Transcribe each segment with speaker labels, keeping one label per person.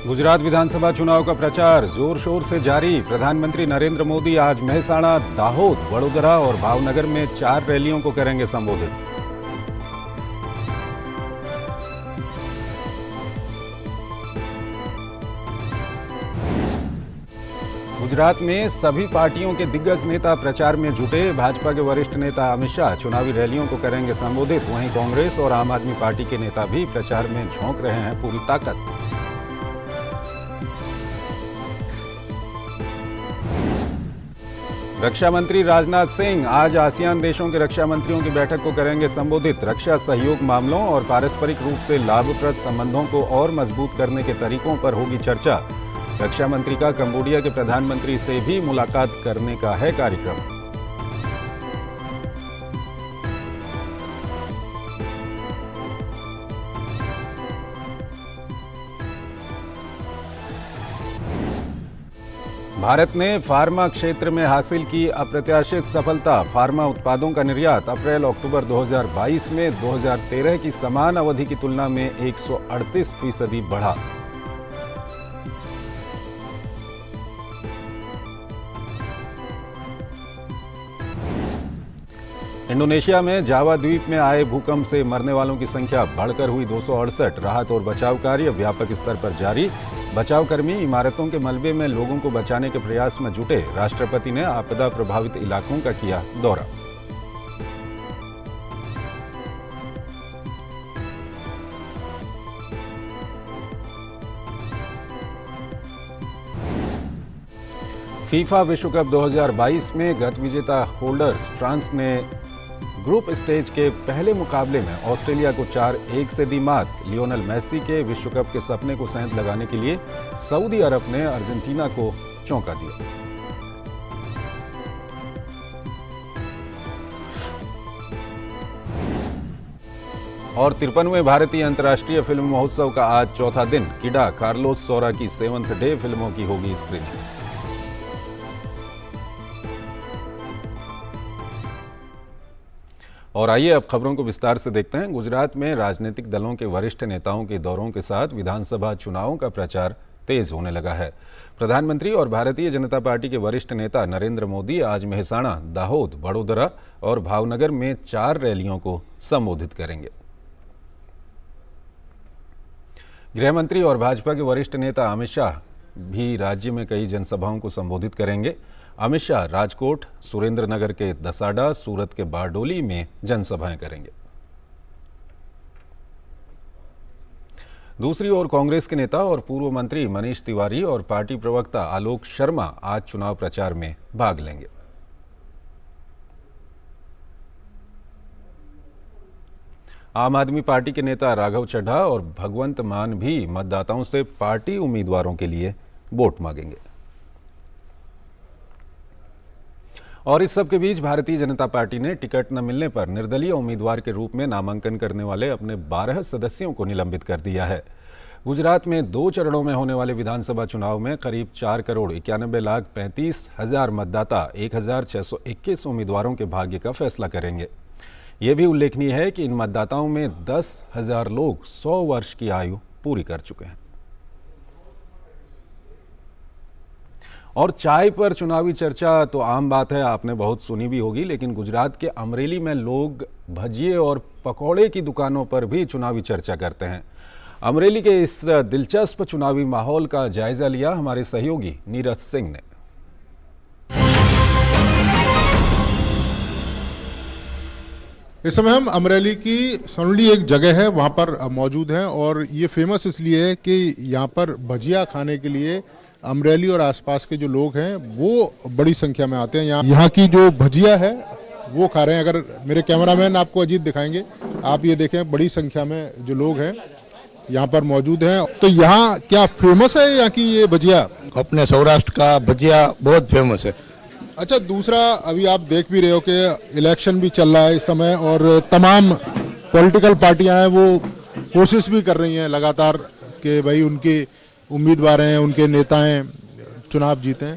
Speaker 1: गुजरात विधानसभा चुनाव का प्रचार जोर शोर से जारी। प्रधानमंत्री नरेंद्र मोदी आज मेहसाणा, दाहोद, वडोदरा और भावनगर में 4 रैलियों को करेंगे संबोधित। गुजरात में सभी पार्टियों के दिग्गज नेता प्रचार में जुटे। भाजपा के वरिष्ठ नेता अमित शाह चुनावी रैलियों को करेंगे संबोधित। वहीं कांग्रेस और आम आदमी पार्टी के नेता भी प्रचार में झोंक रहे हैं पूरी ताकत। रक्षा मंत्री राजनाथ सिंह आज आसियान देशों के रक्षा मंत्रियों की बैठक को करेंगे संबोधित। रक्षा सहयोग मामलों और पारस्परिक रूप से लाभप्रद संबंधों को और मजबूत करने के तरीकों पर होगी चर्चा। रक्षा मंत्री का कंबोडिया के प्रधानमंत्री से भी मुलाकात करने का है कार्यक्रम। भारत ने फार्मा क्षेत्र में हासिल की अप्रत्याशित सफलता। फार्मा उत्पादों का निर्यात अप्रैल-अक्टूबर 2022 में 2013 की समान अवधि की तुलना में 138% बढ़ा। इंडोनेशिया में जावा द्वीप में आए भूकंप से मरने वालों की संख्या बढ़कर हुई 268। राहत और बचाव कार्य व्यापक स्तर पर जारी। बचावकर्मी इमारतों के मलबे में लोगों को बचाने के प्रयास में जुटे। राष्ट्रपति ने आपदा प्रभावित इलाकों का किया दौरा। फीफा विश्व कप 2022 में गत विजेता होल्डर्स फ्रांस ने ग्रुप स्टेज के पहले मुकाबले में ऑस्ट्रेलिया को 4-1 से दी मात। लियोनेल मेसी के विश्व कप के सपने को सेंध लगाने के लिए सऊदी अरब ने अर्जेंटीना को चौंका दिया। और 53वें भारतीय अंतर्राष्ट्रीय फिल्म महोत्सव का आज चौथा दिन। किडा कार्लोस सौरा की 7th डे फिल्मों की होगी स्क्रीनिंग। और आइए अब खबरों को विस्तार से देखते हैं। गुजरात में राजनीतिक दलों के वरिष्ठ नेताओं के दौरों के साथ विधानसभा चुनावों का प्रचार तेज होने लगा है। प्रधानमंत्री और भारतीय जनता पार्टी के वरिष्ठ नेता नरेंद्र मोदी आज मेहसाणा, दाहोद, वडोदरा और भावनगर में 4 रैलियों को संबोधित करेंगे। गृह मंत्री और भाजपा के वरिष्ठ नेता अमित शाह भी राज्य में कई जनसभाओं को संबोधित करेंगे। अमित शाह राजकोट, सुरेंद्रनगर के दसाडा, सूरत के बारडोली में जनसभाएं करेंगे। दूसरी ओर कांग्रेस के नेता और पूर्व मंत्री मनीष तिवारी और पार्टी प्रवक्ता आलोक शर्मा आज चुनाव प्रचार में भाग लेंगे। आम आदमी पार्टी के नेता राघव चड्ढा और भगवंत मान भी मतदाताओं से पार्टी उम्मीदवारों के लिए वोट मांगेंगे। और इस सब के बीच भारतीय जनता पार्टी ने टिकट न मिलने पर निर्दलीय उम्मीदवार के रूप में नामांकन करने वाले अपने 12 सदस्यों को निलंबित कर दिया है। गुजरात में 2 चरणों में होने वाले विधानसभा चुनाव में करीब 4,91,35,000 मतदाता 1,621 उम्मीदवारों के भाग्य का फैसला करेंगे। ये भी उल्लेखनीय है कि इन मतदाताओं में 10,000 लोग 100 वर्ष की आयु पूरी कर चुके हैं। और चाय पर चुनावी चर्चा तो आम बात है, आपने बहुत सुनी भी होगी, लेकिन गुजरात के अमरेली में लोग भजिए और पकौड़े की दुकानों पर भी चुनावी चर्चा करते हैं। अमरेली के इस दिलचस्प चुनावी माहौल का जायजा लिया हमारे सहयोगी नीरज सिंह ने।
Speaker 2: इस समय हम अमरेली की सोनली एक जगह है वहाँ पर मौजूद हैं और ये फेमस इसलिए है कि यहाँ पर भजिया खाने के लिए अमरेली और आसपास के जो लोग हैं वो बड़ी संख्या में आते हैं। यहाँ की जो भजिया है वो खा रहे हैं। अगर मेरे कैमरामैन आपको अजीत दिखाएंगे, आप ये देखें बड़ी संख्या में जो लोग हैं यहाँ पर मौजूद हैं। तो यहाँ क्या फेमस है यहाँ की ये भजिया?
Speaker 3: अपने सौराष्ट्र का भजिया बहुत फेमस है।
Speaker 2: अच्छा, दूसरा अभी आप देख भी रहे हो कि इलेक्शन भी चल रहा है इस समय और तमाम पॉलिटिकल पार्टियां हैं वो कोशिश भी कर रही हैं लगातार कि भाई उनके उम्मीदवार हैं, उनके नेता हैं, चुनाव जीतें।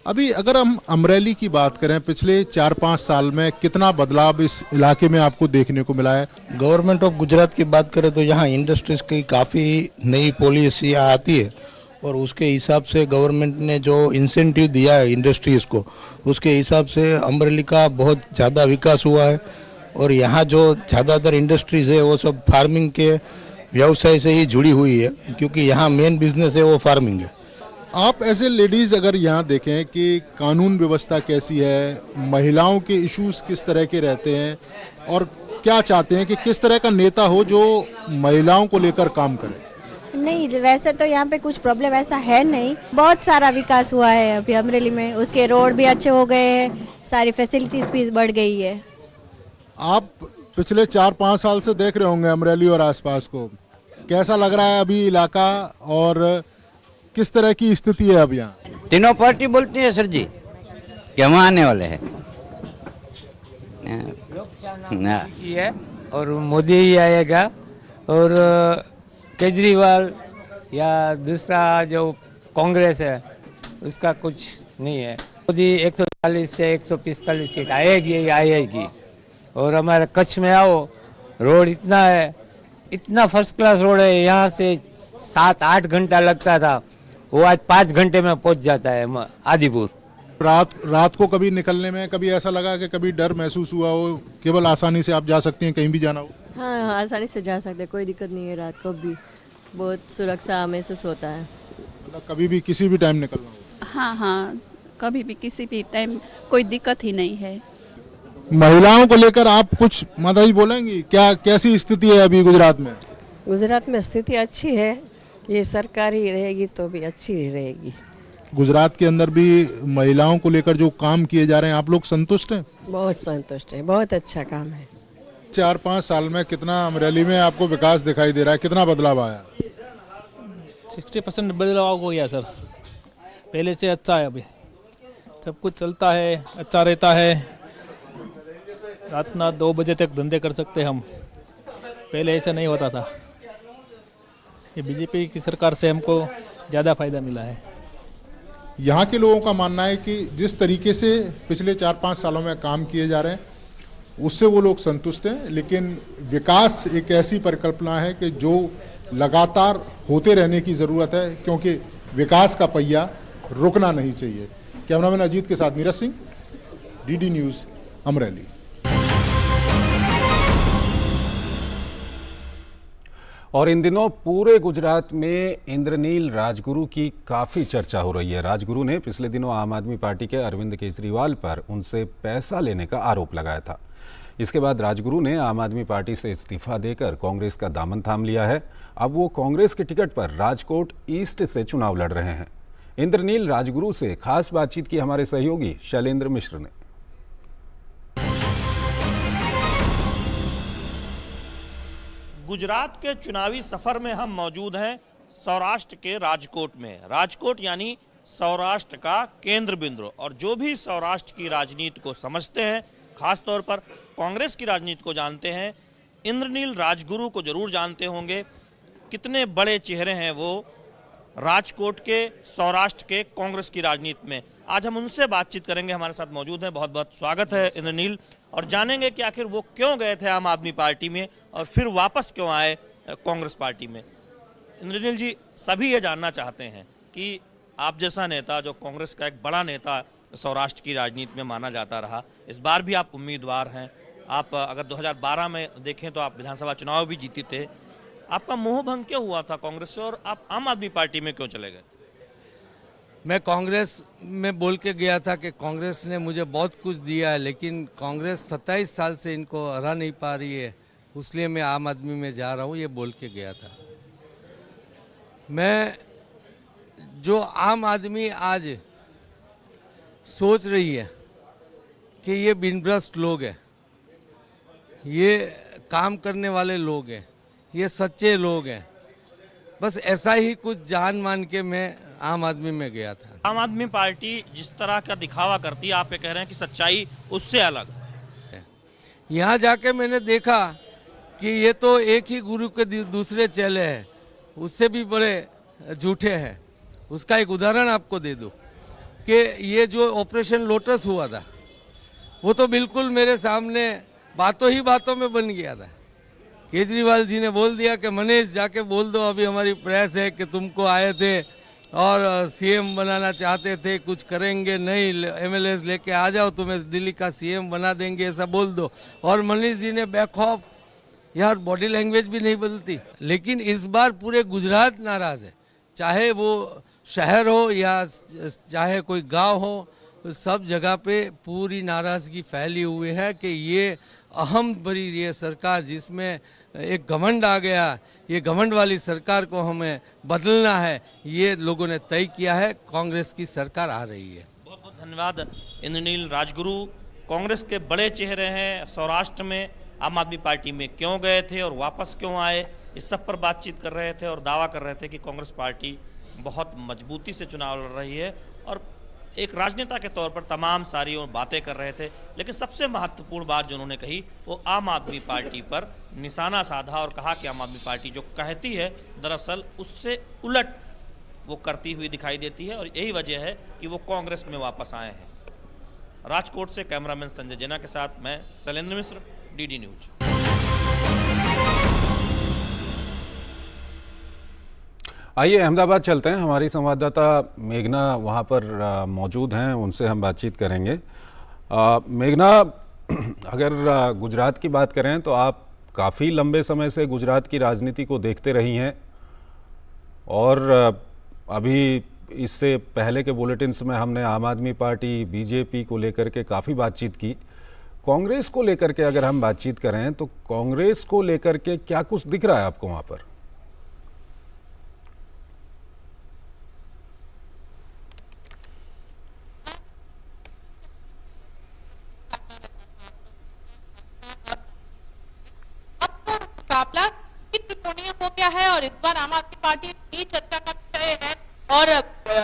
Speaker 2: अभी अगर हम अमरेली की बात करें, पिछले 4-5 साल में कितना बदलाव इस इलाके में आपको देखने को मिला है?
Speaker 3: गवर्नमेंट ऑफ गुजरात की बात करें तो यहाँ इंडस्ट्रीज की काफ़ी नई पॉलिसियाँ आती है और उसके हिसाब से गवर्नमेंट ने जो इंसेंटिव दिया है इंडस्ट्रीज़ को, उसके हिसाब से अमरेली का बहुत ज़्यादा विकास हुआ है। और यहाँ जो ज़्यादातर इंडस्ट्रीज़ है वो सब फार्मिंग के व्यवसाय से ही जुड़ी हुई है, क्योंकि यहाँ मेन बिजनेस है वो फार्मिंग है।
Speaker 2: आप ऐसे लेडीज अगर यहाँ देखें कि कानून व्यवस्था कैसी है, महिलाओं के इश्यूज किस तरह के रहते हैं और क्या चाहते हैं कि किस तरह का नेता हो जो महिलाओं को लेकर काम करे?
Speaker 4: नहीं, वैसे तो यहाँ पे कुछ प्रॉब्लम ऐसा है नहीं, बहुत सारा विकास हुआ है अभी अमरेली में। उसके रोड भी अच्छे हो गए हैं, सारी फैसिलिटीज भी बढ़ गई है।
Speaker 2: आप पिछले 4-5 साल से देख रहे होंगे अमरेली और आसपास को, कैसा लग रहा है अभी इलाका और किस तरह की स्थिति है अब यहाँ?
Speaker 5: तीनों पार्टी बोलती है सर जी कि हम आने वाले हैं।
Speaker 6: की है और मोदी ही आएगा, और केजरीवाल या दूसरा जो कांग्रेस है उसका कुछ नहीं है। मोदी 140 से 145 सीट आएगी ही आएगी। और हमारे कच्छ में आओ, रोड इतना है, इतना फर्स्ट क्लास रोड है, यहाँ से 7-8 घंटा लगता था, वो आज 5 घंटे में पहुँच जाता है आदिपुर।
Speaker 2: रात को कभी निकलने में कभी ऐसा लगा कि कभी डर महसूस हुआ हो? केवल आसानी से आप जा सकती हैं, कहीं भी जाना हो?
Speaker 7: हाँ, आसानी से जा सकते हैं, कोई दिक्कत नहीं है। रात को भी बहुत सुरक्षा महसूस होता है।
Speaker 2: मतलब कभी भी किसी भी टाइम निकलना हो?
Speaker 8: हाँ हाँ, कभी भी किसी भी टाइम कोई दिक्कत ही नहीं है।
Speaker 2: महिलाओं को लेकर आप कुछ माता जी बोलेंगी, क्या कैसी स्थिति है अभी गुजरात में?
Speaker 9: गुजरात में स्थिति अच्छी है, ये सरकार ही रहेगी तो भी अच्छी ही रहेगी।
Speaker 2: गुजरात के अंदर भी महिलाओं को लेकर जो काम किए जा रहे हैं, आप लोग संतुष्ट हैं?
Speaker 9: बहुत संतुष्ट है, बहुत अच्छा काम है।
Speaker 2: 4-5 साल में कितना अमरेली में आपको विकास दिखाई दे रहा है, कितना बदलाव आया?
Speaker 6: 60% बदलाव हो गया सर, पहले से अच्छा है। अभी सब कुछ चलता है, अच्छा रहता है। रात ना 2 बजे तक धंधे कर सकते हम, पहले ऐसा नहीं होता था। ये बीजेपी की सरकार से हमको ज़्यादा फायदा मिला है।
Speaker 2: यहाँ के लोगों का मानना है कि जिस तरीके से पिछले 4-5 सालों में काम किए जा रहे हैं उससे वो लोग संतुष्ट हैं, लेकिन विकास एक ऐसी परिकल्पना है कि जो लगातार होते रहने की ज़रूरत है, क्योंकि विकास का पहिया रुकना नहीं चाहिए। कैमरामैन अजीत के साथ नीरज सिंह, डीडी न्यूज़, अमरेली।
Speaker 1: और इन दिनों पूरे गुजरात में इंद्रनील राजगुरु की काफ़ी चर्चा हो रही है। राजगुरु ने पिछले दिनों आम आदमी पार्टी के अरविंद केजरीवाल पर उनसे पैसा लेने का आरोप लगाया था। इसके बाद राजगुरु ने आम आदमी पार्टी से इस्तीफा देकर कांग्रेस का दामन थाम लिया है। अब वो कांग्रेस के टिकट पर राजकोट ईस्ट से चुनाव लड़ रहे हैं। इंद्रनील राजगुरु से खास बातचीत की हमारे सहयोगी शैलेंद्र मिश्र ने।
Speaker 10: गुजरात के चुनावी सफर में हम मौजूद हैं सौराष्ट्र के राजकोट में। राजकोट यानी सौराष्ट्र का केंद्र बिंदु, और जो भी सौराष्ट्र की राजनीति को समझते हैं, खास तौर पर कांग्रेस की राजनीति को जानते हैं, इंद्रनील राजगुरु को जरूर जानते होंगे। कितने बड़े चेहरे हैं वो राजकोट के, सौराष्ट्र के कांग्रेस की राजनीति में। आज हम उनसे बातचीत करेंगे, हमारे साथ मौजूद हैं। बहुत बहुत स्वागत है इंद्रनील, और जानेंगे कि आखिर वो क्यों गए थे आम आदमी पार्टी में और फिर वापस क्यों आए कांग्रेस पार्टी में। इंद्रनील जी, सभी ये जानना चाहते हैं कि आप जैसा नेता, जो कांग्रेस का एक बड़ा नेता सौराष्ट्र की राजनीति में माना जाता रहा, इस बार भी आप उम्मीदवार हैं। आप अगर 2012 में देखें तो आप विधानसभा चुनाव भी जीते थे। आपका मोह भंग क्यों हुआ था कांग्रेस से, और आप आम आदमी पार्टी में क्यों चले गए?
Speaker 11: मैं कांग्रेस में बोल के गया था कि कांग्रेस ने मुझे बहुत कुछ दिया है, लेकिन कांग्रेस 27 साल से इनको हरा नहीं पा रही है, इसलिए मैं आम आदमी में जा रहा हूँ, ये बोल के गया था। मैं जो आम आदमी आज सोच रही है कि ये बिनभ्रष्ट लोग हैं, ये काम करने वाले लोग हैं, ये सच्चे लोग हैं, बस ऐसा ही कुछ जान मान के मैं आम आदमी में गया था।
Speaker 10: आम आदमी पार्टी जिस तरह का दिखावा करती है, आप ये कह रहे हैं कि सच्चाई उससे अलग है।
Speaker 11: यहाँ जाके मैंने देखा कि ये तो एक ही गुरु के दूसरे चेले हैं, उससे भी बड़े झूठे हैं। उसका एक उदाहरण आपको दे दूँ कि ये जो ऑपरेशन लोटस हुआ था, वो तो बिल्कुल मेरे सामने बातों ही बातों में बन गया था। केजरीवाल जी ने बोल दिया कि मनीष जाके बोल दो, अभी हमारी प्रेस है कि तुमको आए थे और सीएम बनाना चाहते थे, कुछ करेंगे नहीं, एमएलएस लेके आ जाओ तुम्हें दिल्ली का सीएम बना देंगे, ऐसा बोल दो। और मनीष जी ने बैक ऑफ, यार बॉडी लैंग्वेज भी नहीं बदलती। लेकिन इस बार पूरे गुजरात नाराज है, चाहे वो शहर हो या चाहे कोई गांव हो, सब जगह पे पूरी नाराजगी फैली हुई है कि ये अहम बड़ी ये सरकार जिसमें एक घमंड आ गया, ये घमंड वाली सरकार को हमें बदलना है, ये लोगों ने तय किया है। कांग्रेस की सरकार आ रही है।
Speaker 10: बहुत बहुत धन्यवाद इंद्रनील राजगुरु। कांग्रेस के बड़े चेहरे हैं, सौराष्ट्र में आम आदमी पार्टी में क्यों गए थे और वापस क्यों आए, इस सब पर बातचीत कर रहे थे और दावा कर रहे थे कि कांग्रेस पार्टी बहुत मजबूती से चुनाव लड़ रही है और एक राजनेता के तौर पर तमाम सारी बातें कर रहे थे। लेकिन सबसे महत्वपूर्ण बात जो उन्होंने कही वो आम आदमी पार्टी पर निशाना साधा और कहा कि आम आदमी पार्टी जो कहती है दरअसल उससे उलट वो करती हुई दिखाई देती है और यही वजह है कि वो कांग्रेस में वापस आए हैं। राजकोट से कैमरामैन संजय जैना के साथ मैं शैलेंद्र मिश्र, डीडी न्यूज।
Speaker 1: आइए अहमदाबाद चलते हैं, हमारी संवाददाता मेघना वहाँ पर मौजूद हैं, उनसे हम बातचीत करेंगे। मेघना, अगर गुजरात की बात करें तो आप काफ़ी लंबे समय से गुजरात की राजनीति को देखते रही हैं और अभी इससे पहले के बुलेटिन्स में हमने आम आदमी पार्टी, बीजेपी को लेकर के काफ़ी बातचीत की। कांग्रेस को लेकर के अगर हम बातचीत करें तो कांग्रेस को लेकर के क्या कुछ दिख रहा है आपको वहाँ पर?
Speaker 12: मुकाबला त्रिकोणीय हो गया है और इस बार आम आदमी पार्टी ही चर्चा का विषय है और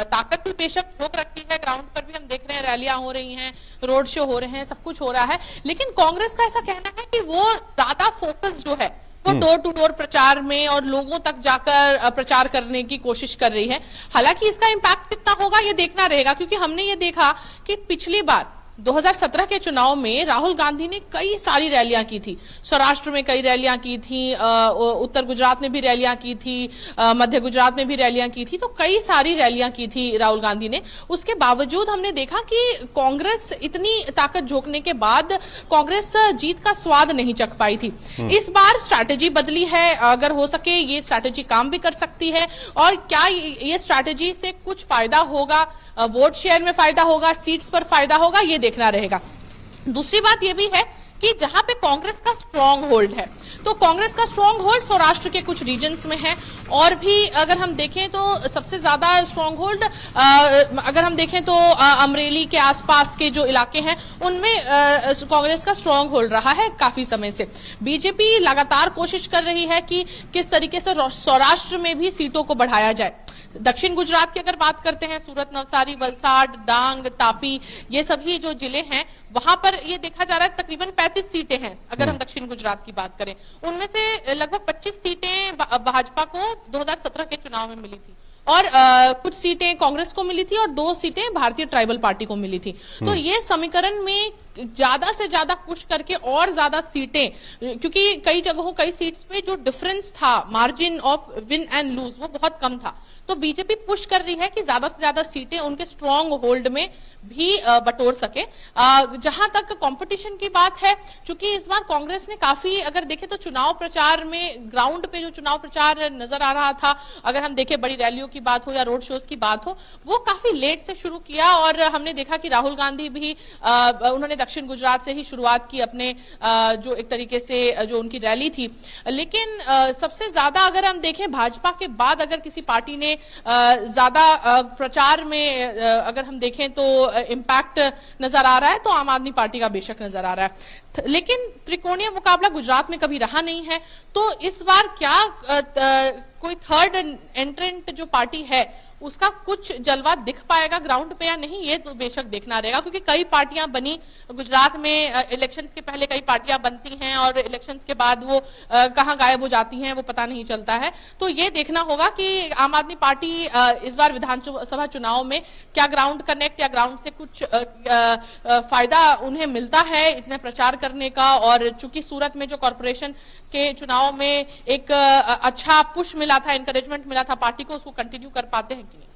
Speaker 12: ताकत भी बेशक झोंक रखी है। ग्राउंड पर भी हम देख रहे हैं, रैलियां हो रही हैं, रोड शो हो रहे हैं, सब कुछ हो रहा है। लेकिन कांग्रेस का ऐसा कहना है कि वो ज्यादा फोकस जो है वो डोर टू डोर प्रचार में और लोगों तक जाकर प्रचार करने की कोशिश कर रही है। हालांकि इसका इम्पैक्ट कितना होगा ये देखना रहेगा, क्योंकि हमने ये देखा कि पिछली बार 2017 के चुनाव में राहुल गांधी ने कई सारी रैलियां की थी। सौराष्ट्र में कई रैलियां की थी, उत्तर गुजरात में भी रैलियां की थी, मध्य गुजरात में भी रैलियां की थी, तो कई सारी रैलियां की थी राहुल गांधी ने। उसके बावजूद हमने देखा कि कांग्रेस इतनी ताकत झोंकने के बाद कांग्रेस जीत का स्वाद नहीं चख पाई थी। इस बार स्ट्रैटेजी बदली है, अगर हो सके ये स्ट्रैटेजी काम भी कर सकती है और क्या ये स्ट्रैटेजी से कुछ फायदा होगा, वोट शेयर में फायदा होगा, सीट्स पर फायदा होगा, ये देखना रहेगा। दूसरी बात यह भी है कि जहां पे कांग्रेस का स्ट्रॉन्ग होल्ड है, तो कांग्रेस का स्ट्रॉन्ग होल्ड सौराष्ट्र के कुछ रीजन्स में है और भी अगर हम देखें तो सबसे ज्यादा स्ट्रॉन्ग होल्ड अगर हम देखें तो अमरेली के आसपास के जो इलाके हैं उनमें कांग्रेस का स्ट्रॉन्ग होल्ड रहा है काफी समय से। बीजेपी लगातार कोशिश कर रही है कि किस तरीके से सौराष्ट्र में भी सीटों को बढ़ाया जाए। दक्षिण गुजरात की अगर बात करते हैं, सूरत, नवसारी, वलसाड, डांग, तापी, ये सभी जो जिले हैं वहां पर ये देखा जा रहा है तकरीबन 35 सीटें हैं। अगर हम दक्षिण गुजरात की बात करें, उनमें से लगभग 25 सीटें भाजपा को 2017 के चुनाव में मिली थी और कुछ सीटें कांग्रेस को मिली थी और 2 सीटें भारतीय ट्राइबल पार्टी को मिली थी। तो ये समीकरण में ज्यादा से ज्यादा पुश करके और ज्यादा सीटें, क्योंकि कई जगहों कई सीट्स पे जो डिफरेंस था, margin of win and lose, वो बहुत कम था। तो बीजेपी पुश कर रही है कि ज्यादा से ज्यादा सीटें उनके स्ट्रॉन्ग होल्ड में भी बटोर सके। जहां तक कंपटीशन की बात है, चूंकि इस बार कांग्रेस ने काफी, अगर देखें तो चुनाव प्रचार में, ग्राउंड पे जो चुनाव प्रचार नजर आ रहा था, अगर हम देखें बड़ी रैलियों की बात हो या रोड शोज की बात हो, वो काफी लेट से शुरू किया और हमने देखा कि राहुल गांधी भी उन्होंने दक्षिण गुजरात से ही शुरुआत की अपने जो एक तरीके से जो उनकी रैली थी। लेकिन सबसे ज्यादा अगर हम देखें भाजपा के बाद अगर किसी पार्टी ने ज्यादा प्रचार में अगर हम देखें तो इम्पैक्ट नजर आ रहा है तो आम आदमी पार्टी का बेशक नजर आ रहा है। लेकिन त्रिकोणीय मुकाबला गुजरात में कभी रहा नहीं है, तो इस बार क्या कोई थर्ड एंट्रेंट जो पार्टी है उसका कुछ जलवा दिख पाएगा ग्राउंड पे या नहीं, ये तो बेशक देखना रहेगा। क्योंकि कई पार्टियां बनी गुजरात में, इलेक्शंस के पहले कई पार्टियां बनती हैं और इलेक्शंस के बाद वो कहां गायब हो जाती हैं वो पता नहीं चलता है। तो ये देखना होगा कि आम आदमी पार्टी इस बार विधानसभा चुनाव में क्या ग्राउंड कनेक्ट या ग्राउंड से कुछ फायदा उन्हें मिलता है इतने प्रचार करने का। और चूंकि सूरत में जो कॉर्पोरेशन के चुनाव में एक अच्छा पुश मिला था, एनकरेजमेंट मिला था पार्टी को, उसको कंटिन्यू कर पाते हैं कि नहीं।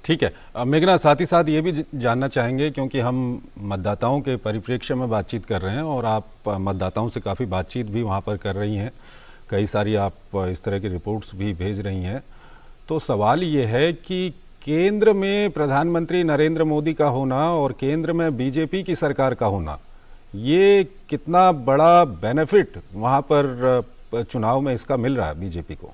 Speaker 1: ठीक है मेघना, साथ ही साथ ये भी जानना चाहेंगे क्योंकि हम मतदाताओं के परिप्रेक्ष्य में बातचीत कर रहे हैं और आप मतदाताओं से काफ़ी बातचीत भी वहाँ पर कर रही हैं, कई सारी आप इस तरह की रिपोर्ट्स भी भेज रही हैं। तो सवाल ये है कि केंद्र में प्रधानमंत्री नरेंद्र मोदी का होना और केंद्र में बीजेपी की सरकार का होना, ये कितना बड़ा बेनिफिट वहाँ पर चुनाव में इसका मिल रहा है बीजेपी को?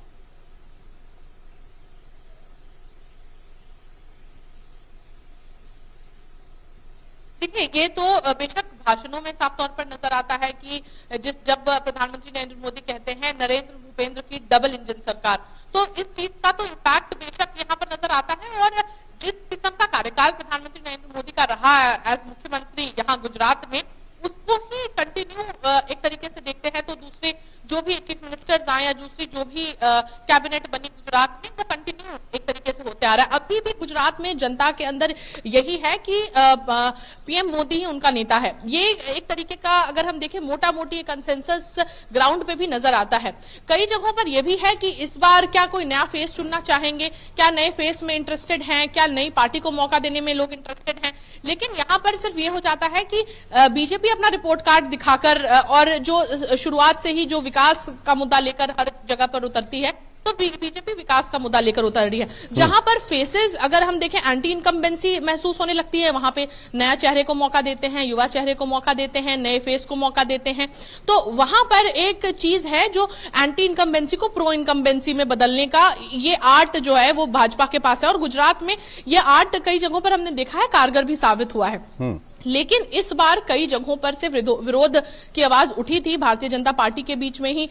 Speaker 12: देखिए, ये तो बेशक भाषणों में साफ तौर पर नजर आता है कि जब प्रधानमंत्री नरेंद्र मोदी कहते हैं नरेंद्र भूपेंद्र की डबल इंजन सरकार, तो इस चीज का तो इम्पैक्ट बेशक यहाँ पर नजर आता है। और जिस किस्म का कार्यकाल प्रधानमंत्री नरेंद्र मोदी का रहा है एज मुख्यमंत्री यहाँ गुजरात में, उसको ही कंटिन्यू एक तरीके से देखते हैं तो दूसरे जो भी चीफ मिनिस्टर्स आए या दूसरी जो भी कैबिनेट बनी गुजरात में, वो कंटिन्यू एक तरीके से होते आ रहा है। अभी भी गुजरात में जनता के अंदर यही है कि पीएम मोदी ही उनका नेता है। ये एक तरीके का अगर हम देखें मोटा मोटी कंसेंसस ग्राउंड पे भी नजर आता है। कई जगहों पर यह भी है कि इस बार क्या कोई नया फेस चुनना चाहेंगे, क्या नए फेस में इंटरेस्टेड हैं, क्या नई पार्टी को मौका देने में लोग इंटरेस्टेड हैं। लेकिन यहाँ पर सिर्फ ये हो जाता है कि बीजेपी अपना रिपोर्ट कार्ड दिखाकर और जो शुरुआत से ही जो विकास का मुद्दा लेकर हर जगह पर उतरती है, तो बीजेपी विकास का मुद्दा लेकर उतर रही है। जहां पर फेसेस अगर हम देखें एंटी इनकम्बेंसी महसूस होने लगती है, वहां पे नया चेहरे को मौका देते हैं, युवा चेहरे को मौका देते हैं, नए फेस को मौका देते हैं। तो वहां पर एक चीज है जो एंटी इनकम्बेंसी को प्रो इनकम्बेंसी में बदलने का ये आर्ट जो है वो भाजपा के पास है। और गुजरात में ये आर्ट कई जगहों पर हमने देखा है कारगर भी साबित हुआ है। लेकिन इस बार कई जगहों पर से विरोध की आवाज उठी थी। भारतीय जनता पार्टी के बीच में ही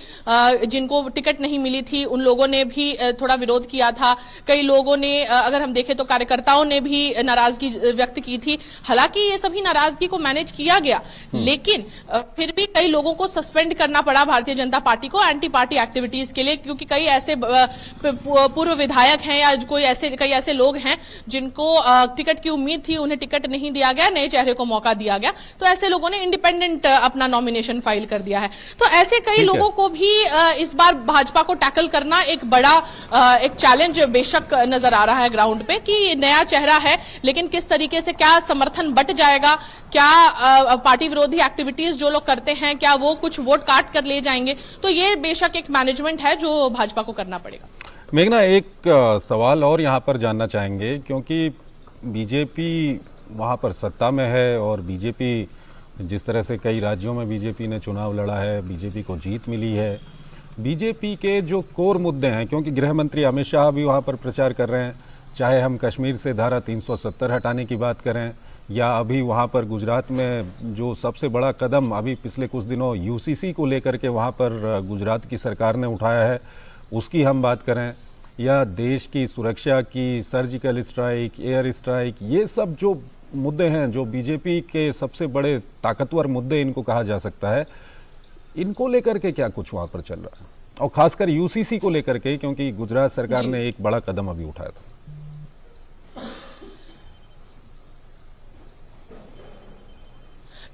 Speaker 12: जिनको टिकट नहीं मिली थी उन लोगों ने भी थोड़ा विरोध किया था। कई लोगों ने अगर हम देखें तो कार्यकर्ताओं ने भी नाराजगी व्यक्त की थी। हालांकि ये सभी नाराजगी को मैनेज किया गया, लेकिन फिर भी कई लोगों को सस्पेंड करना पड़ा भारतीय जनता पार्टी को एंटी पार्टी एक्टिविटीज के लिए, क्योंकि कई ऐसे पूर्व विधायक हैं या कई ऐसे लोग हैं जिनको टिकट की उम्मीद थी, उन्हें टिकट नहीं दिया गया, नए चेहरे को मौका दिया गया, तो ऐसे लोगों ने इंडिपेंडेंट अपना नॉमिनेशन फाइल कर दिया है। तो ऐसे कई लोगों को भी इस बार भाजपा को टैकल करना एक बड़ा एक चैलेंज बेशक नजर आ रहा है ग्राउंड पे कि नया चेहरा है, लेकिन किस तरीके से क्या समर्थन बट जाएगा, क्या पार्टी विरोधी एक्टिविटीज जो लोग करते हैं क्या वो कुछ वोट काट कर ले जाएंगे। तो ये बेशक एक मैनेजमेंट है जो भाजपा को करना पड़ेगा।
Speaker 1: मेघना, एक सवाल और यहाँ पर जानना चाहेंगे क्योंकि बीजेपी वहाँ पर सत्ता में है और बीजेपी जिस तरह से कई राज्यों में बीजेपी ने चुनाव लड़ा है, बीजेपी को जीत मिली है। बीजेपी के जो कोर मुद्दे हैं, क्योंकि गृह मंत्री अमित शाह भी वहाँ पर प्रचार कर रहे हैं, चाहे हम कश्मीर से धारा 370 हटाने की बात करें या अभी वहाँ पर गुजरात में जो सबसे बड़ा कदम अभी पिछले कुछ दिनों यूसीसी को लेकर के वहाँ पर गुजरात की सरकार ने उठाया है उसकी हम बात करें, या देश की सुरक्षा की सर्जिकल स्ट्राइक, एयर स्ट्राइक, ये सब जो मुद्दे हैं जो बीजेपी के सबसे बड़े ताकतवर मुद्दे इनको कहा जा सकता है, इनको लेकर के क्या कुछ वहाँ पर चल रहा है? और खासकर यूसीसी को लेकर के, क्योंकि गुजरात सरकार ने एक बड़ा कदम अभी उठाया था।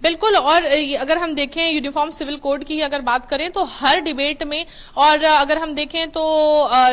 Speaker 12: बिल्कुल, और अगर हम देखें यूनिफॉर्म सिविल कोड की अगर बात करें तो हर डिबेट में, और अगर हम देखें तो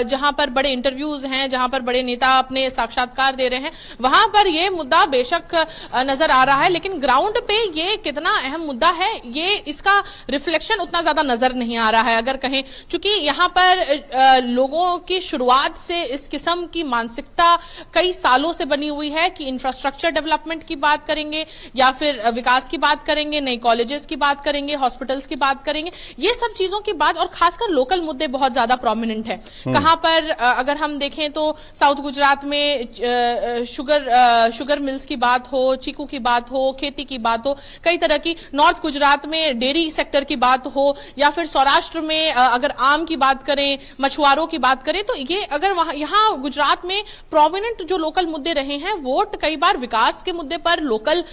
Speaker 12: जहां पर बड़े इंटरव्यूज हैं, जहां पर बड़े नेता अपने साक्षात्कार दे रहे हैं, वहां पर ये मुद्दा बेशक नजर आ रहा है, लेकिन ग्राउंड पे ये कितना अहम मुद्दा है ये इसका रिफ्लेक्शन उतना ज्यादा नजर नहीं आ रहा है अगर कहें, क्योंकि यहाँ पर लोगों की शुरुआत से इस किस्म की मानसिकता कई सालों से बनी हुई है कि इंफ्रास्ट्रक्चर डेवलपमेंट की बात करेंगे या फिर विकास की बात करेंगे, नई कॉलेजेस की बात करेंगे, हॉस्पिटल्स की बात करेंगे, ये सब चीजों की बात, और खासकर लोकल मुद्दे बहुत ज्यादा प्रोमिनेंट है। कहां पर अगर हम देखें तो साउथ गुजरात में शुगर मिल्स की बात हो, चीकू की बात हो, खेती की बात हो, कई तरह की, नॉर्थ गुजरात में डेयरी सेक्टर की बात हो, या फिर सौराष्ट्र में अगर आम की बात करें, मछुआरों की बात करें, तो ये अगर वहां यहाँ गुजरात में प्रोमिनेंट जो लोकल मुद्दे रहे हैं, वोट कई बार विकास के मुद्दे पर, लोकल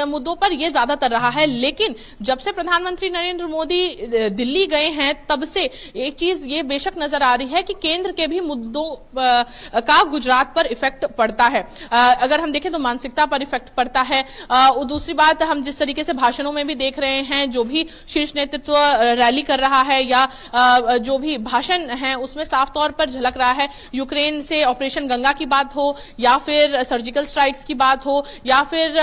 Speaker 12: मुद्दों पर ये ज्यादा ज्यादातर रहा है। लेकिन जब से प्रधानमंत्री नरेंद्र मोदी दिल्ली गए हैं तब से एक चीज ये बेशक नजर आ रही है कि केंद्र के भी मुद्दों का गुजरात पर इफेक्ट पड़ता है। अगर हम देखें तो मानसिकता पर इफेक्ट पड़ता है। दूसरी बात, हम जिस तरीके से भाषणों में भी देख रहे हैं, जो भी शीर्ष नेतृत्व रैली कर रहा है या जो भी भाषण है उसमें साफ तौर पर झलक रहा है, यूक्रेन से ऑपरेशन गंगा की बात हो या फिर सर्जिकल स्ट्राइक्स की बात हो या फिर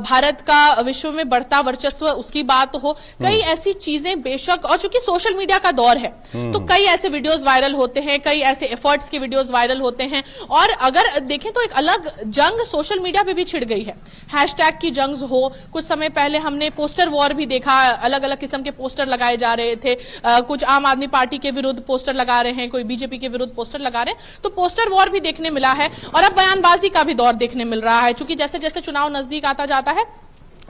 Speaker 12: भारत का विश्व में बढ़ता वर्चस्व उसकी बात हो, कई ऐसी चीजें बेशक, और चूंकि सोशल मीडिया का दौर है तो कई ऐसे वीडियोस वायरल होते हैं, कई ऐसे एफर्ट्स के वीडियोस वायरल होते हैं। और अगर देखें तो एक अलग जंग सोशल मीडिया पे भी छिड़ गई है, हैशटैग की जंग हो। कुछ समय पहले हमने पोस्टर वॉर भी देखा, अलग अलग किस्म के पोस्टर लगाए जा रहे थे, कुछ आम आदमी पार्टी के विरुद्ध पोस्टर लगा रहे हैं, कोई बीजेपी के विरुद्ध पोस्टर लगा रहे हैं, तो पोस्टर वॉर भी देखने मिला है। और अब बयानबाजी का भी दौर देखने मिल रहा है, क्योंकि जैसे जैसे चुनाव नजदीक आता जाता है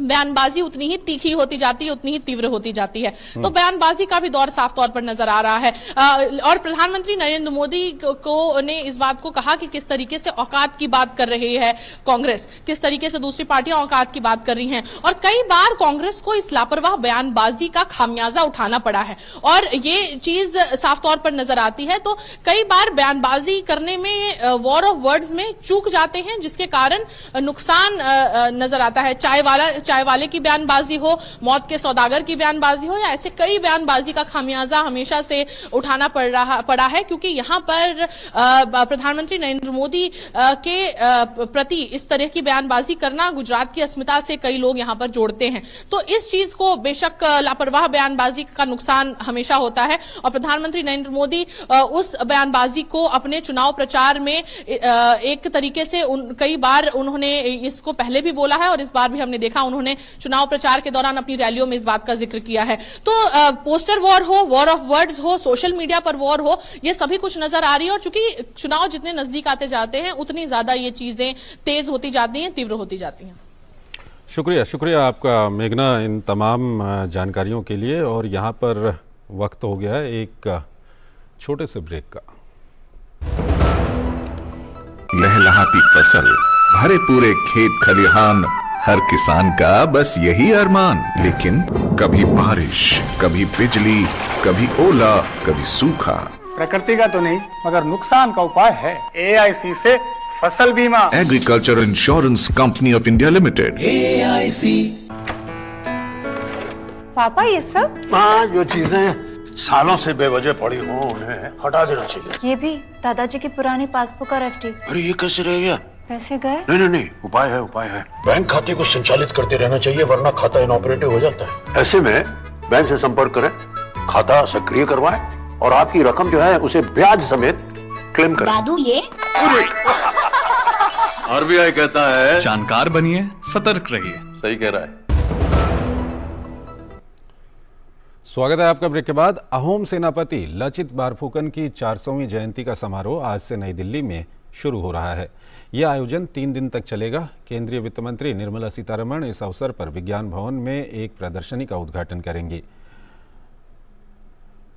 Speaker 12: बयानबाजी उतनी ही तीखी होती जाती है, उतनी ही तीव्र होती जाती है। तो बयानबाजी का भी दौर साफ तौर पर नजर आ रहा है। और प्रधानमंत्री नरेंद्र मोदी को ने इस बात को कहा कि किस तरीके से औकात की बात कर रही है कांग्रेस, किस तरीके से दूसरी पार्टियां औकात की बात कर रही हैं। और कई बार कांग्रेस को इस लापरवाह बयानबाजी का खामियाजा उठाना पड़ा है और ये चीज साफ तौर पर नजर आती है। तो कई बार बयानबाजी करने में, वॉर ऑफ वर्ड्स में चूक जाते हैं, जिसके कारण नुकसान नजर आता है। चाय वाले की बयानबाजी हो, मौत के सौदागर की बयानबाजी हो, या ऐसे कई बयानबाजी का खामियाजा हमेशा से उठाना पड़ा है, क्योंकि यहाँ पर प्रधानमंत्री नरेंद्र मोदी के प्रति इस तरह की बयानबाजी करना गुजरात की अस्मिता से कई लोग यहाँ पर जोड़ते हैं। तो इस चीज को बेशक लापरवाह बयानबाजी का नुकसान हमेशा होता है और प्रधानमंत्री नरेंद्र मोदी उस बयानबाजी को अपने चुनाव प्रचार में एक तरीके से कई बार उन्होंने इसको पहले भी बोला है और इस बार भी हमने देखा उन्होंने चुनाव प्रचार के दौरान अपनी रैलियों में इस बात का जिक्र किया है। तो पोस्टर वॉर हो, वॉर ऑफ वर्ड्स हो, सोशल मीडिया पर वॉर हो, ये सभी कुछ नजर आ रही है। और चूंकि चुनाव जितने नजदीक आते जाते हैं उतनी ज्यादा ये चीजें तेज होती जाती हैं, तीव्र होती जाती हैं।
Speaker 1: शुक्रिया आपका मेघना इन तमाम जानकारियों के लिए। और यहाँ पर वक्त हो गया है एक छोटे से ब्रेक का।
Speaker 13: लहलहाती फसल, भरे पूरे खेत खलिहान, हर किसान का बस यही अरमान। लेकिन कभी बारिश, कभी बिजली, कभी ओला, कभी सूखा।
Speaker 14: प्रकृति का तो नहीं मगर नुकसान का उपाय है AIC से फसल बीमा।
Speaker 13: Agriculture insurance company of India limited, AIC।
Speaker 15: पापा ये सब?
Speaker 16: हाँ, जो चीजें सालों से बेवजह पड़ी हो उन्हें हटा देना चाहिए।
Speaker 15: ये भी दादाजी की पुरानी पासबुक और FD।
Speaker 16: अरे ये कैसे रह गया?
Speaker 15: पैसे गए?
Speaker 16: नहीं, उपाय है। बैंक खाते को संचालित करते रहना चाहिए, वरना खाता इनऑपरेटिव हो जाता है। ऐसे में बैंक से संपर्क करें, खाता सक्रिय करवाएं और आपकी रकम जो है उसे ब्याज समेत क्लेम करें।
Speaker 17: दादू ये
Speaker 16: RBI कहता है
Speaker 18: जानकार बनिए, सतर्क रहिए।
Speaker 16: सही कह रहा है।
Speaker 1: स्वागत है आपका ब्रेक के बाद। अहोम सेनापति लचित बारफुकन की 400वीं जयंती का समारोह आज से नई दिल्ली में शुरू हो रहा है। यह आयोजन 3 दिन तक चलेगा। केंद्रीय वित्त मंत्री निर्मला सीतारमण इस अवसर पर विज्ञान भवन में एक प्रदर्शनी का उद्घाटन करेंगी।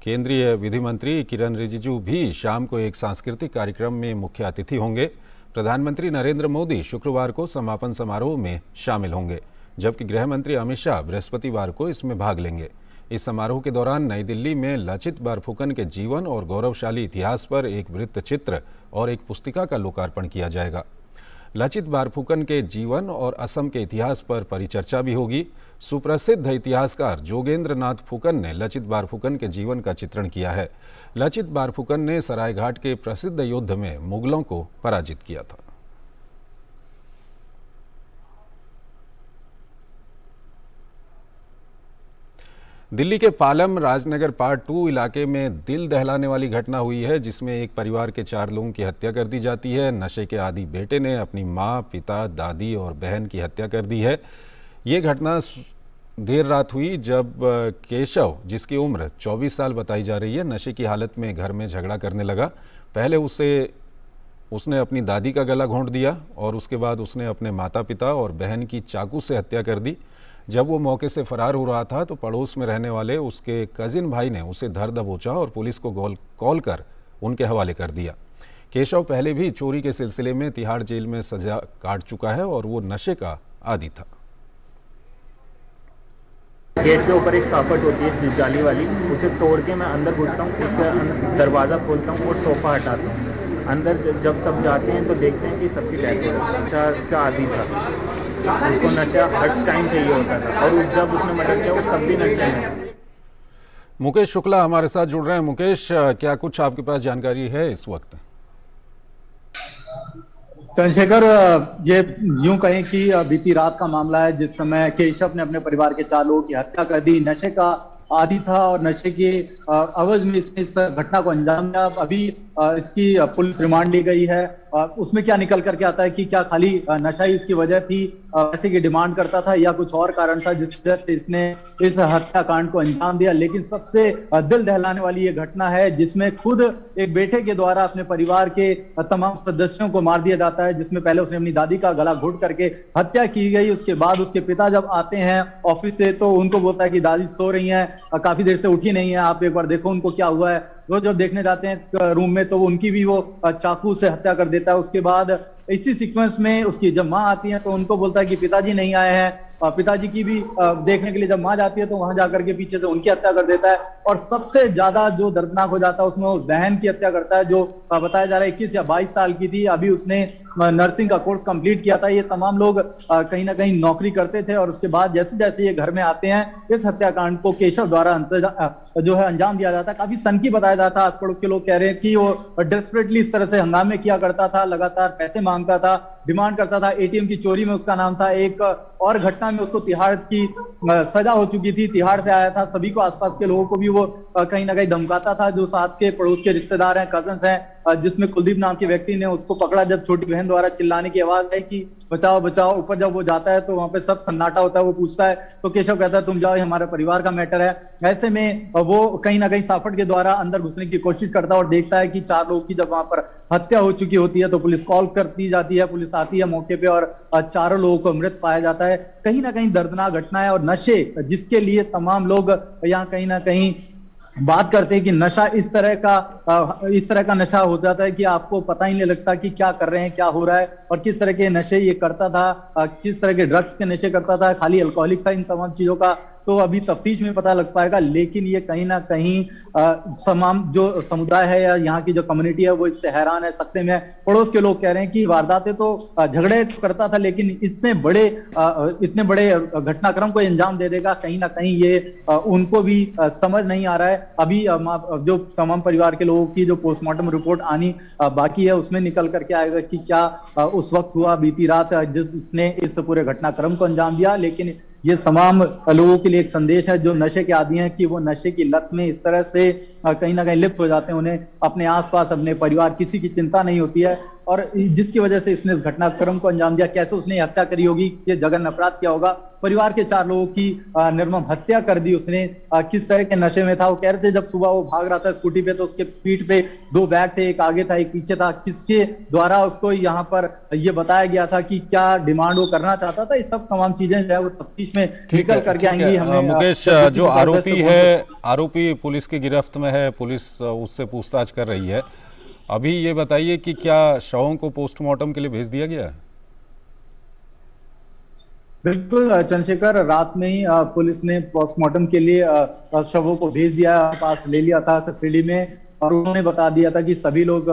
Speaker 1: केंद्रीय विधि मंत्री किरण रिजिजू भी शाम को एक सांस्कृतिक कार्यक्रम में मुख्य अतिथि होंगे। प्रधानमंत्री नरेंद्र मोदी शुक्रवार को समापन समारोह में शामिल होंगे, जबकि गृह मंत्री अमित शाह बृहस्पतिवार को इसमें भाग लेंगे। इस समारोह के दौरान नई दिल्ली में लचित बारफुकन के जीवन और गौरवशाली इतिहास पर एक वृत्त चित्र और एक पुस्तिका का लोकार्पण किया जाएगा। लचित बारफुकन के जीवन और असम के इतिहास पर परिचर्चा भी होगी। सुप्रसिद्ध इतिहासकार जोगेंद्र नाथ फुकन ने लचित बारफुकन के जीवन का चित्रण किया है। लचित बारफुकन ने सरायघाट के प्रसिद्ध युद्ध में मुगलों को पराजित किया था। दिल्ली के पालम राजनगर पार्ट 2 इलाके में दिल दहलाने वाली घटना हुई है, जिसमें एक परिवार के 4 लोगों की हत्या कर दी जाती है। नशे के आदी बेटे ने अपनी मां, पिता, दादी और बहन की हत्या कर दी है। ये घटना देर रात हुई जब केशव, जिसकी उम्र 24 साल बताई जा रही है, नशे की हालत में घर में झगड़ा करने लगा। पहले उसने अपनी दादी का गला घोंट दिया और उसके बाद उसने अपने माता पिता और बहन की चाकू से हत्या कर दी। जब वो मौके से फरार हो रहा था तो पड़ोस में रहने वाले उसके कजिन भाई ने उसे धर दबोचा और पुलिस को कॉल कर उनके हवाले कर दिया। केशव पहले भी चोरी के सिलसिले में तिहाड़ जेल में सजा काट चुका है और वो नशे का आदी था।
Speaker 17: गेट के ऊपर एक साफट होती है जाली वाली, उसे तोड़ के मैं अंदर घुसता हूँ, उसका दरवाज़ा खोलता हूँ और सोफ़ा हटाता हूँ। अंदर जब सब जाते हैं तो देखते हैं कि सबकी डेथ हो रही है। नशा का आदी था, उसको नशा हर टाइम चाहिए होता था और जब उसने मर्डर किया वो तब भी नशे में।
Speaker 1: मुकेश शुक्ला हमारे साथ जुड़ रहे हैं। मुकेश, क्या कुछ आपके पास जानकारी है इस वक्त?
Speaker 19: चंद्रशेखर, ये यूं कहें कि बीती रात का मामला है जिस समय केशव ने अपने परिवार के 4 लोगों की हत्या कर दी। नशे का आदी था और नशे के अवज में इसने इस घटना को अंजाम दिया। अभी इसकी पुलिस रिमांड ली गई है। उसमें क्या निकल करके आता है कि क्या खाली नशा ही इसकी वजह थी, पैसे की डिमांड करता था या कुछ और कारण था जिस वजह से इसने इस हत्याकांड को अंजाम दिया। लेकिन सबसे दिल दहलाने वाली ये घटना है जिसमें खुद एक बेटे के द्वारा अपने परिवार के तमाम सदस्यों को मार दिया जाता है, जिसमें पहले उसने अपनी दादी का गला घोट करके हत्या की गई। उसके बाद उसके पिता जब आते हैं ऑफिस से तो उनको बोलता है कि दादी सो रही हैं, काफी देर से उठी नहीं है, आप एक बार देखो उनको क्या हुआ है। वो जब देखने जाते हैं रूम में तो उनकी भी वो चाकू से हत्या कर देता है। उसके बाद इसी सीक्वेंस में उसकी जब माँ आती है तो उनको बोलता है कि पिताजी नहीं आए हैं। पिताजी की भी देखने के लिए जब माँ जाती है तो वहां जाकर के पीछे से उनकी हत्या कर देता है। और सबसे ज्यादा जो दर्दनाक हो जाता है उसमें वो बहन की हत्या करता है, जो बताया जा रहा है 21 या 22 साल की थी। अभी उसने नर्सिंग का कोर्स कंप्लीट किया था। ये तमाम लोग कहीं ना कहीं नौकरी करते थे और उसके बाद जैसे जैसे ये घर में आते हैं इस हत्याकांड को केशव द्वारा जो है अंजाम दिया जाता है। काफी सनकी बताया जाता है। आस पड़ोस के लोग कह रहे हैं कि वो डेस्परेटली इस तरह से हंगामे किया करता था, लगातार पैसे मांगता था, डिमांड करता था। एटीएम की चोरी में उसका नाम था। एक और घटना में उसको तिहाड़ की सजा हो चुकी थी, तिहाड़ से आया था। सभी को, आसपास के लोगों को भी वो कहीं ना कहीं धमकाता था। जो साथ के पड़ोस के रिश्तेदार हैं, कजन्स हैं, जिसमें कुलदीप नाम के व्यक्ति ने उसको पकड़ा जब छोटी बहन द्वारा चिल्लाने की आवाज आई कि बचाओ बचाओ। ऊपर जब वो जाता है तो वहां पे सब सन्नाटा होता है। वो पूछता है तो केशव कहता है तुम जाओ, ये हमारे परिवार का मैटर है। ऐसे में वो कहीं ना कहीं साफट के द्वारा अंदर घुसने की कोशिश करता है और देखता है कि 4 लोगों की जब वहां पर हत्या हो चुकी होती है तो पुलिस कॉल कर दी जाती है। पुलिस आती है मौके पे और 4 लोगों को मृत पाया जाता है। कहीं ना कहीं दर्दनाक घटना है। और नशे जिसके लिए तमाम लोग यहाँ कहीं ना कहीं बात करते हैं कि नशा इस तरह का नशा हो जाता है कि आपको पता ही नहीं लगता कि क्या कर रहे हैं, क्या हो रहा है। और किस तरह के नशे ये करता था, किस तरह के ड्रग्स के नशे करता था, खाली अल्कोहलिक था, इन तमाम चीजों का तो अभी तफ्तीश में पता लग पाएगा। लेकिन ये कहीं ना कहीं तमाम जो समुदाय है या यहाँ की जो कम्युनिटी है वो इससे हैरान है, सकते में। पड़ोस के लोग कह रहे हैं कि वारदातें तो झगड़े करता था लेकिन इतने बड़े घटनाक्रम को अंजाम दे देगा, कहीं ना कहीं ये उनको भी समझ नहीं आ रहा है। अभी जो तमाम परिवार के लोगों की जो पोस्टमार्टम रिपोर्ट आनी बाकी है उसमें निकल करके आएगा कि क्या उस वक्त हुआ बीती रात जिसने इस पूरे घटनाक्रम को अंजाम दिया। लेकिन ये तमाम लोगों के लिए एक संदेश है जो नशे के आदी हैं कि वो नशे की लत में इस तरह से कहीं ना कहीं लिप्त हो जाते हैं। उन्हें अपने आसपास, अपने परिवार, किसी की चिंता नहीं होती है। और जिसकी वजह से इसने इस घटनाक्रम को अंजाम दिया, कैसे उसने हत्या करी होगी, ये जघन्य अपराध किया होगा। परिवार के 4 लोगों की निर्मम हत्या कर दी उसने। किस तरह के नशे में था वो कह रहे थे। जब सुबह वो भाग रहा था स्कूटी पे तो उसके पीठ पे 2 बैग थे, एक आगे था एक पीछे था। किसके द्वारा उसको यहाँ पर ये बताया गया था कि क्या डिमांड वो करना चाहता था, ये सब तमाम चीजें जो है वो तफ्तीश में निकल करके आएंगी। हमें
Speaker 1: मुकेश, जो आरोपी पुलिस की गिरफ्त में है, पुलिस उससे पूछताछ कर रही है। अभी ये बताइए कि क्या शवों को पोस्टमार्टम के लिए भेज दिया गया है?
Speaker 19: बिल्कुल चंद्रशेखर, रात में ही पुलिस ने पोस्टमार्टम के लिए शवों को भेज दिया, पास ले लिया था कस्टडी में। और उन्होंने बता दिया था कि सभी लोग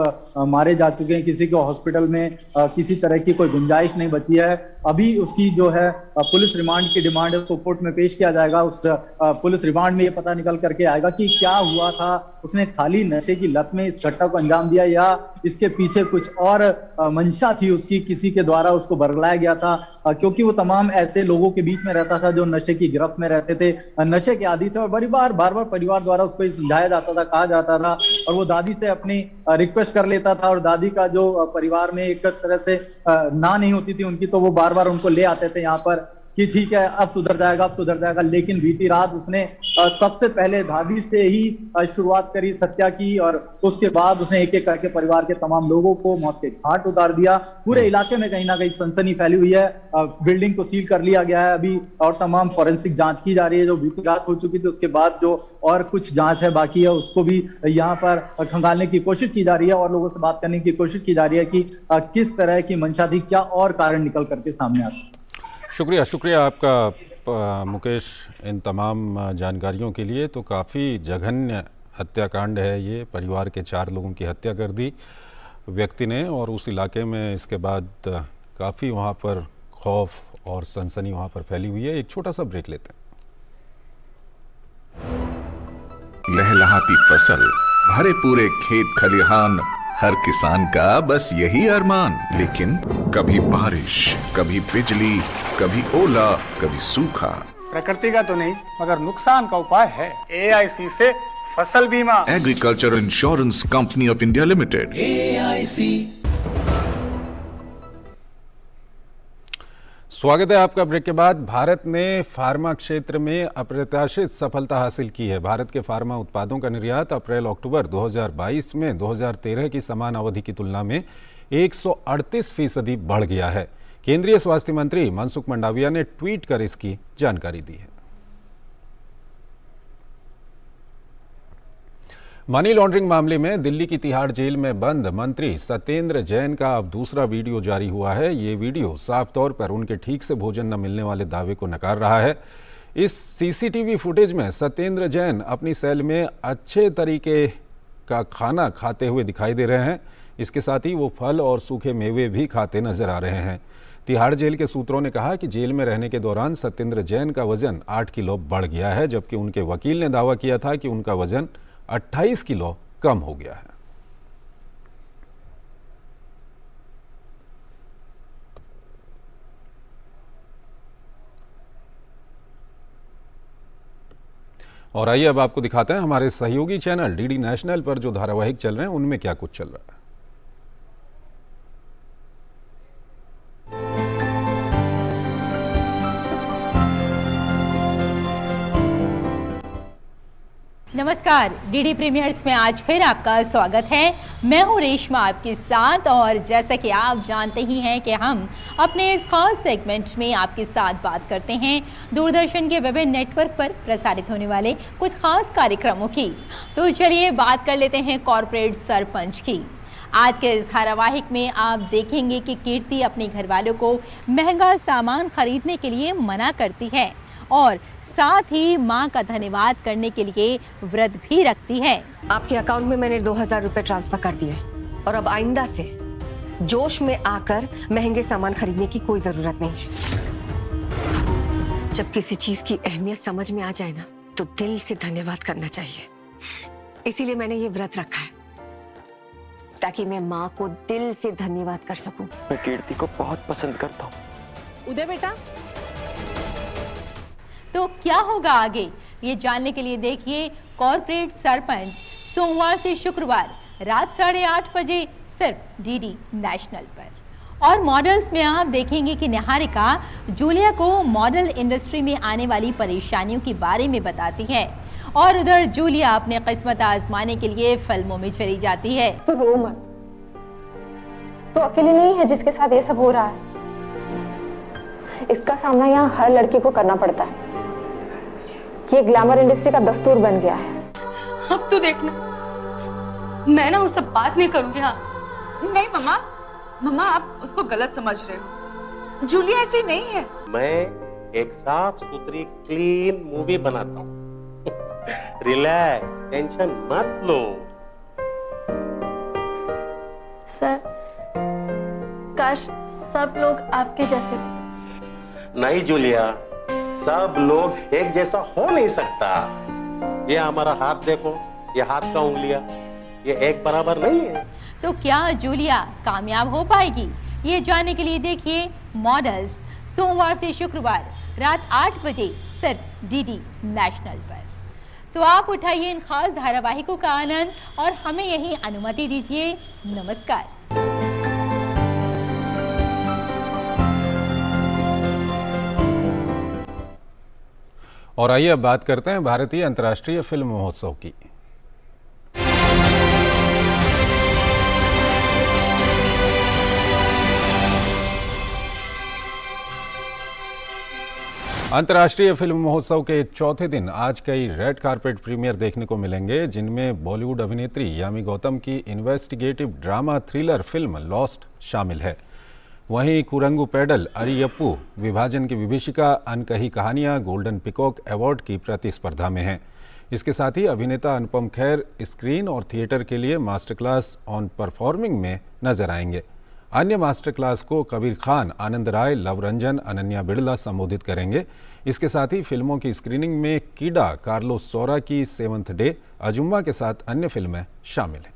Speaker 19: मारे जा चुके हैं, किसी को हॉस्पिटल में किसी तरह की कोई गुंजाइश नहीं बची है। अभी उसकी जो है पुलिस रिमांड की डिमांड है उसको कोर्ट में पेश किया जाएगा। उस पुलिस रिमांड में ये पता निकल करके आएगा कि क्या हुआ था, उसने खाली नशे की लत में इस घटना को अंजाम दिया या इसके पीछे कुछ और मंशा थी उसकी, किसी के द्वारा उसको बरगलाया गया था। क्योंकि वो तमाम ऐसे लोगों के बीच में रहता था जो नशे की गिरफ्त में रहते थे, नशे के आदी थे। और बार बार परिवार द्वारा उसको समझाया जाता था, कहा जाता था और वो दादी से अपनी रिक्वेस्ट कर लेता था। और दादी का जो परिवार में एक तरह से ना नहीं होती थी उनकी, तो वो बार बार उनको ले आते थे यहाँ पर कि ठीक है अब सुधर जाएगा, अब सुधर जाएगा। लेकिन बीती रात उसने सबसे पहले दादी से ही शुरुआत करी हत्या की और उसके बाद उसने एक एक करके परिवार के तमाम लोगों को मौत के घाट उतार दिया। पूरे इलाके में कहीं ना कहीं सनसनी फैली हुई है। बिल्डिंग को सील कर लिया गया है अभी और तमाम फॉरेंसिक जांच की जा रही है। जो बीती रात हो चुकी थी उसके बाद जो और कुछ जांच है बाकी है उसको भी यहाँ पर खंगालने की कोशिश की जा रही है और लोगों से बात करने की कोशिश की जा रही है कि किस तरह की मंशा थी, क्या और कारण निकल करके सामने आते।
Speaker 1: शुक्रिया आपका आप मुकेश इन तमाम जानकारियों के लिए। तो काफ़ी जघन्य हत्याकांड है ये, परिवार के 4 लोगों की हत्या कर दी व्यक्ति ने, और उस इलाके में इसके बाद काफ़ी वहाँ पर खौफ और सनसनी वहाँ पर फैली हुई है। एक छोटा सा ब्रेक लेते हैं।
Speaker 13: लहलहाती फसल, भरे पूरे खेत खलिहान, हर किसान का बस यही अरमान। लेकिन कभी बारिश, कभी बिजली, कभी ओला, कभी सूखा।
Speaker 14: प्रकृति का तो नहीं मगर नुकसान का उपाय है। AIC से फसल बीमा।
Speaker 13: Agriculture insurance company of India limited, AIC।
Speaker 1: स्वागत है आपका ब्रेक के बाद। भारत ने फार्मा क्षेत्र में अप्रत्याशित सफलता हासिल की है। भारत के फार्मा उत्पादों का निर्यात अप्रैल-अक्टूबर 2022 में 2013 की समान अवधि की तुलना में 138% बढ़ गया है। केंद्रीय स्वास्थ्य मंत्री मनसुख मंडाविया ने ट्वीट कर इसकी जानकारी दी है। मनी लॉन्ड्रिंग मामले में दिल्ली की तिहाड़ जेल में बंद मंत्री सत्येंद्र जैन का अब दूसरा वीडियो जारी हुआ है। ये वीडियो साफ तौर पर उनके ठीक से भोजन न मिलने वाले दावे को नकार रहा है। इस सीसीटीवी फुटेज में सत्येंद्र जैन अपनी सेल में अच्छे तरीके का खाना खाते हुए दिखाई दे रहे हैं। इसके साथ ही वो फल और सूखे मेवे भी खाते नजर आ रहे हैं। तिहाड़ जेल के सूत्रों ने कहा कि जेल में रहने के दौरान सत्येंद्र जैन का वजन 8 किलो बढ़ गया है, जबकि उनके वकील ने दावा किया था कि उनका वजन 28 किलो कम हो गया है। और आइए अब आपको दिखाते हैं हमारे सहयोगी चैनल डीडी नेशनल पर जो धारावाहिक चल रहे हैं उनमें क्या कुछ चल रहा है।
Speaker 20: नमस्कार, डीडी प्रीमियर्स में आज फिर आपका स्वागत है। मैं हूं रेशमा आपके साथ, और जैसा कि आप जानते ही हैं कि हम अपने इस खास सेगमेंट में आपके साथ बात करते हैं दूरदर्शन के विभिन्न नेटवर्क पर प्रसारित होने वाले कुछ खास कार्यक्रमों की। तो चलिए बात कर लेते हैं कॉर्पोरेट सरपंच की। आज के इस धारावाहिक में आप देखेंगे कि कीर्ति अपने घरवालों को महंगा सामान खरीदने के लिए मना करती है और साथ ही मां का धन्यवाद करने के लिए व्रत भी रखती है।
Speaker 21: आपके अकाउंट में मैंने 2000 रुपए ट्रांसफर कर दिए और अब आइंदा से जोश में आकर महंगे सामान खरीदने की कोई जरूरत नहीं है। जब किसी चीज की अहमियत समझ में आ जाए ना, तो दिल से धन्यवाद करना चाहिए। इसीलिए मैंने ये व्रत रखा है, ताकि मैं माँ को दिल से धन्यवाद कर सकूं।
Speaker 22: मैं कीर्ति को बहुत पसंद करता हूँ।
Speaker 21: उदय बेटा,
Speaker 20: तो क्या होगा आगे, ये जानने के लिए देखिए कॉर्पोरेट सरपंच सोमवार से शुक्रवार रात 8:30 बजे सिर्फ डीडी नेशनल पर। और मॉडल्स में आप देखेंगे कि निहारिका जूलिया को मॉडल इंडस्ट्री में आने वाली परेशानियों के बारे में बताती है, और उधर जूलिया अपने किस्मत आजमाने के लिए फिल्मों में चली जाती है।
Speaker 23: तो रो मत, तो अकेली नहीं है जिसके साथ ये सब हो रहा है। इसका सामना यहाँ हर लड़की को करना पड़ता है। ये ग्लैमर इंडस्ट्री का दस्तूर बन गया है।
Speaker 24: अब तो देखना, मैं ना उससे बात नहीं करूंगी। हाँ नहीं मम्मा, मम्मा आप उसको गलत समझ रहे हो। जूलिया ऐसी नहीं है।
Speaker 22: मैं एक साफ सुथरी क्लीन मूवी बनाता हूँ। रिलैक्स, टेंशन मत लो।
Speaker 23: सर, काश सब लोग आपके जैसे होते।
Speaker 22: नहीं जूलिया, सब लोग एक जैसा हो नहीं सकता। ये हमारा हाथ देखो, ये हाथ का उंगलियां, ये एक बराबर नहीं है।
Speaker 20: तो क्या जूलिया कामयाब हो पाएगी, ये जानने के लिए देखिए मॉडल्स सोमवार से शुक्रवार रात 8 बजे सिर्फ डीडी नेशनल पर। तो आप उठाइए इन खास धारावाहिकों का आनंद और हमें यही अनुमति दीजिए। नमस्कार।
Speaker 1: और आइए अब बात करते हैं भारतीय अंतर्राष्ट्रीय फिल्म महोत्सव की। अंतर्राष्ट्रीय फिल्म महोत्सव के चौथे दिन आज कई रेड कार्पेट प्रीमियर देखने को मिलेंगे, जिनमें बॉलीवुड अभिनेत्री यामी गौतम की investigative drama thriller film lost शामिल है। वहीं कुरंगू पैडल अरियप्पू विभाजन की विभीषिका अनकही कहानियां गोल्डन पिकॉक अवार्ड की प्रतिस्पर्धा में हैं। इसके साथ ही अभिनेता अनुपम खेर स्क्रीन और थिएटर के लिए मास्टर क्लास ऑन परफॉर्मिंग में नजर आएंगे। अन्य मास्टर क्लास को कबीर खान, आनंद राय, लव रंजन, अनन्या बिड़ला संबोधित करेंगे। इसके साथ ही फिल्मों की स्क्रीनिंग में कीडा, कार्लोस सौरा की सेवंथ डे, अजुम्मा के साथ अन्य फिल्में शामिल हैं।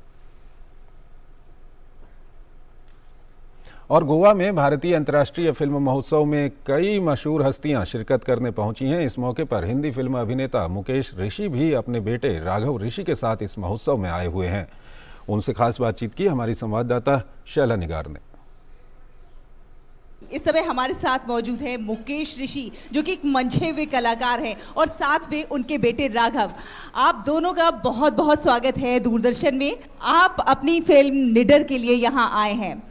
Speaker 1: और गोवा में भारतीय अंतर्राष्ट्रीय फिल्म महोत्सव में कई मशहूर हस्तियां शिरकत करने पहुंची हैं। इस मौके पर हिंदी फिल्म अभिनेता मुकेश ऋषि भी अपने बेटे राघव ऋषि के साथ इस महोत्सव में आए हुए हैं। उनसे खास बातचीत की हमारी संवाददाता शैला निगार ने।
Speaker 3: इस समय हमारे साथ मौजूद है मुकेश ऋषि, जो कि एक मंझे हुए कलाकार हैं, और साथ में उनके बेटे राघव। आप दोनों का बहुत बहुत स्वागत है दूरदर्शन में। आप अपनी फिल्म निडर के लिए यहाँ आए हैं।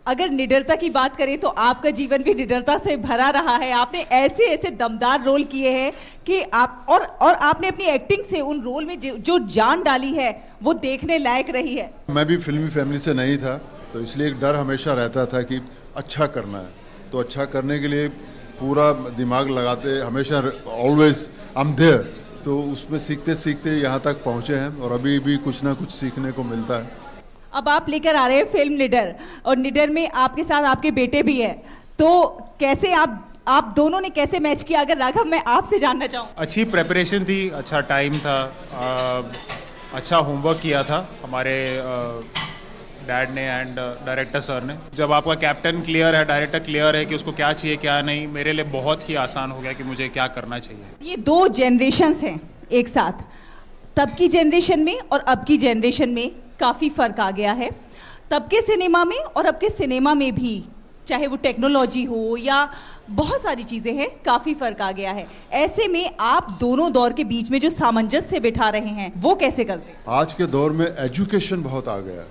Speaker 3: अगर निडरता की बात करें तो आपका जीवन भी निडरता से भरा रहा है। आपने ऐसे ऐसे दमदार रोल किए हैं कि आप और आपने अपनी एक्टिंग से उन रोल में जो जान डाली है वो देखने लायक रही है।
Speaker 2: मैं भी फिल्मी फैमिली से नहीं था, तो इसलिए एक डर हमेशा रहता था कि अच्छा करना है, तो अच्छा करने के लिए पूरा दिमाग लगाते, हमेशा ऑलवेज आई एम देयर। तो उसमें सीखते सीखते यहाँ तक पहुँचे हैं और अभी भी कुछ ना कुछ सीखने को मिलता है।
Speaker 3: अब आप लेकर आ रहे हैं फिल्म निडर, और निडर में आपके साथ आपके बेटे भी है, तो कैसे आप दोनों ने कैसे मैच किया? अगर राघव मैं आपसे जानना चाहूँ।
Speaker 17: अच्छी प्रेपरेशन थी, अच्छा टाइम था, अच्छा होमवर्क किया था हमारे डैड ने एंड डायरेक्टर सर ने। जब आपका कैप्टन क्लियर है, डायरेक्टर क्लियर है कि उसको क्या चाहिए क्या नहीं, मेरे लिए बहुत ही आसान हो गया कि मुझे क्या करना चाहिए।
Speaker 3: ये दो जनरेशन्स हैं एक साथ, तब की जनरेशन में और अब की जनरेशन में काफ़ी फ़र्क आ गया है। तब के सिनेमा में और अब के सिनेमा में भी, चाहे वो टेक्नोलॉजी हो या बहुत सारी चीज़ें हैं, काफ़ी फ़र्क आ गया है। ऐसे में आप दोनों दौर के बीच में जो सामंजस्य बिठा रहे हैं वो कैसे करते हैं?
Speaker 2: आज के दौर में एजुकेशन बहुत आ गया है।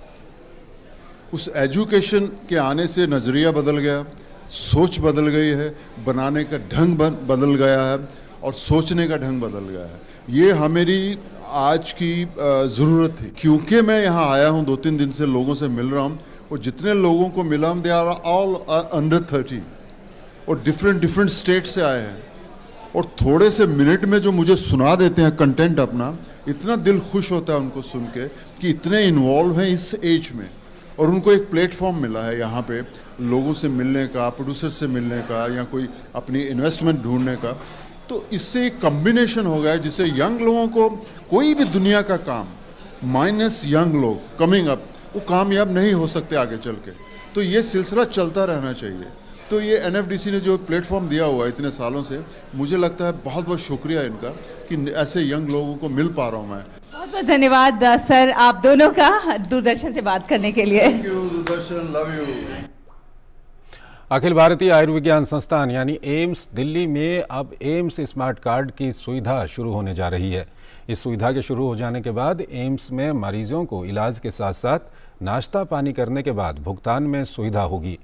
Speaker 2: उस एजुकेशन के आने से नज़रिया बदल गया, सोच बदल गई है, बनाने का ढंग बदल गया है और सोचने का ढंग बदल गया है। ये हमारी आज की ज़रूरत थी। क्योंकि मैं यहाँ आया हूँ, 2-3 दिन से लोगों से मिल रहा हूँ, और जितने लोगों को मिला हूँ दे आर ऑल अंडर 30 और डिफरेंट स्टेट से आए हैं। और थोड़े से मिनट में जो मुझे सुना देते हैं कंटेंट अपना, इतना दिल खुश होता है उनको सुन के कि इतने इन्वॉल्व हैं इस एज में, और उनको एक प्लेटफॉर्म मिला है यहाँ पे लोगों से मिलने का, प्रोड्यूसर से मिलने का, या कोई अपनी इन्वेस्टमेंट ढूंढने का। तो इससे एक कम्बिनेशन हो गया है जिससे यंग लोगों को कोई भी दुनिया का काम माइनस यंग लोग कमिंग अप वो कामयाब नहीं हो सकते आगे चल के। तो ये सिलसिला चलता रहना चाहिए। तो ये NFDC ने जो प्लेटफॉर्म दिया हुआ है इतने सालों से, मुझे लगता है बहुत बहुत शुक्रिया इनका कि ऐसे यंग लोगों को मिल पा रहा हूँ मैं।
Speaker 3: बहुत बहुत धन्यवाद सर आप दोनों का दूरदर्शन से बात करने के लिए।
Speaker 2: Thank you Doordarshan, love you.
Speaker 1: अखिल भारतीय आयुर्विज्ञान संस्थान यानी एम्स दिल्ली में अब एम्स स्मार्ट कार्ड की सुविधा शुरू होने जा रही है। इस सुविधा के शुरू हो जाने के बाद एम्स में मरीजों को इलाज के साथ साथ नाश्ता पानी करने के बाद भुगतान में सुविधा होगी।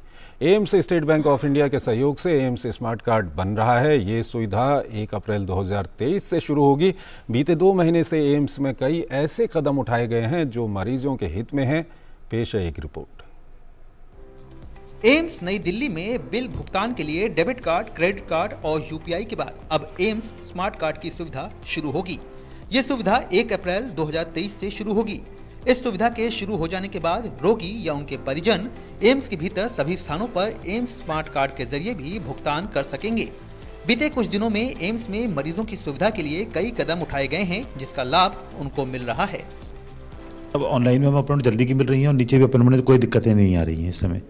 Speaker 1: AIIMS state bank of India के सहयोग से एम्स स्मार्ट कार्ड बन रहा है। ये सुविधा 1 अप्रैल 2023 से शुरू होगी। बीते 2 महीने से एम्स में कई ऐसे कदम उठाए गए हैं जो मरीजों के हित में हैं। पेश है एक रिपोर्ट।
Speaker 4: एम्स नई दिल्ली में बिल भुगतान के लिए डेबिट कार्ड, क्रेडिट कार्ड और यूपीआई के बाद अब एम्स स्मार्ट कार्ड की सुविधा शुरू होगी। ये सुविधा 1 अप्रैल 2023 से शुरू होगी। इस सुविधा के शुरू हो जाने के बाद रोगी या उनके परिजन एम्स के भीतर सभी स्थानों पर एम्स स्मार्ट कार्ड के जरिए भी भुगतान कर सकेंगे। बीते कुछ दिनों में एम्स में मरीजों की सुविधा के लिए कई कदम उठाए गए हैं, जिसका लाभ उनको मिल रहा है।
Speaker 5: अब ऑनलाइन में अपॉइंटमेंट जल्दी की मिल रही है और नीचे भी अपॉइंटमेंट कोई दिक्कतें नहीं आ रही हैं इस समय।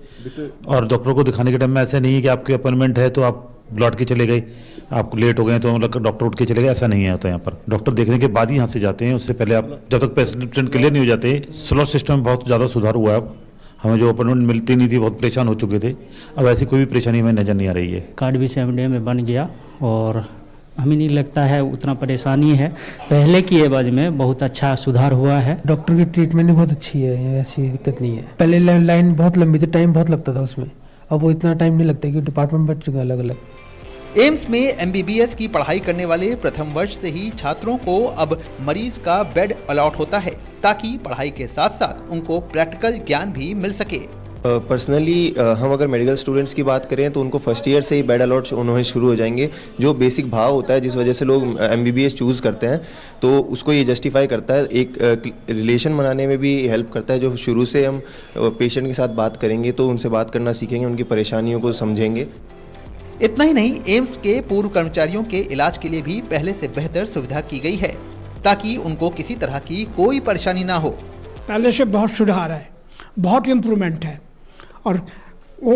Speaker 5: और डॉक्टर को दिखाने के टाइम में ऐसा नहीं है कि आपकी अपॉइंटमेंट है तो आप लौट के चले गए, आप लेट हो गए तो डॉक्टर उठ के चले गए, ऐसा नहीं है। तो यहाँ पर डॉक्टर देखने के बाद ही यहाँ से जाते हैं। उससे पहले आप जब तक पेशेंट क्लियर नहीं हो जाते, स्लॉट सिस्टम में बहुत ज़्यादा सुधार हुआ है। अब हमें जो अपॉइंटमेंट मिलती नहीं थी, बहुत परेशान हो चुके थे, अब ऐसी कोई भी परेशानी हमें नजर नहीं आ रही है।
Speaker 7: कार्ड भी 7 डे में बन गया और हमें नहीं लगता है उतना परेशानी है। पहले की एवज में बहुत अच्छा सुधार हुआ है।
Speaker 25: डॉक्टर की ट्रीटमेंट भी बहुत अच्छी है, ऐसी दिक्कत नहीं है। पहले लाइन बहुत लंबी थी, टाइम बहुत लगता था उसमें, अब वो इतना टाइम नहीं लगता क्योंकि डिपार्टमेंट बढ़ चुके हैं अलग अलग।
Speaker 4: एम्स में MBBS की पढ़ाई करने वाले प्रथम वर्ष से ही छात्रों को अब मरीज का बेड अलॉट होता है, ताकि पढ़ाई के साथ साथ उनको प्रैक्टिकल ज्ञान भी मिल सके।
Speaker 6: पर्सनली हम अगर मेडिकल स्टूडेंट्स की बात करें तो उनको फर्स्ट ईयर से ही बेड अलॉट होने शुरू हो जाएंगे। जो बेसिक भाव होता है जिस वजह से लोग MBBS चूज़ करते हैं, तो उसको ये जस्टिफाई करता है, एक रिलेशन बनाने में भी हेल्प करता है। जो शुरू से हम पेशेंट के साथ बात करेंगे तो उनसे बात करना सीखेंगे, उनकी परेशानियों को समझेंगे।
Speaker 4: इतना ही नहीं, एम्स के पूर्व कर्मचारियों के इलाज के लिए भी पहले से बेहतर सुविधा की गई है ताकि उनको किसी तरह की कोई परेशानी ना हो।
Speaker 25: पहले से बहुत सुधार है, बहुत इम्प्रूवमेंट है, और वो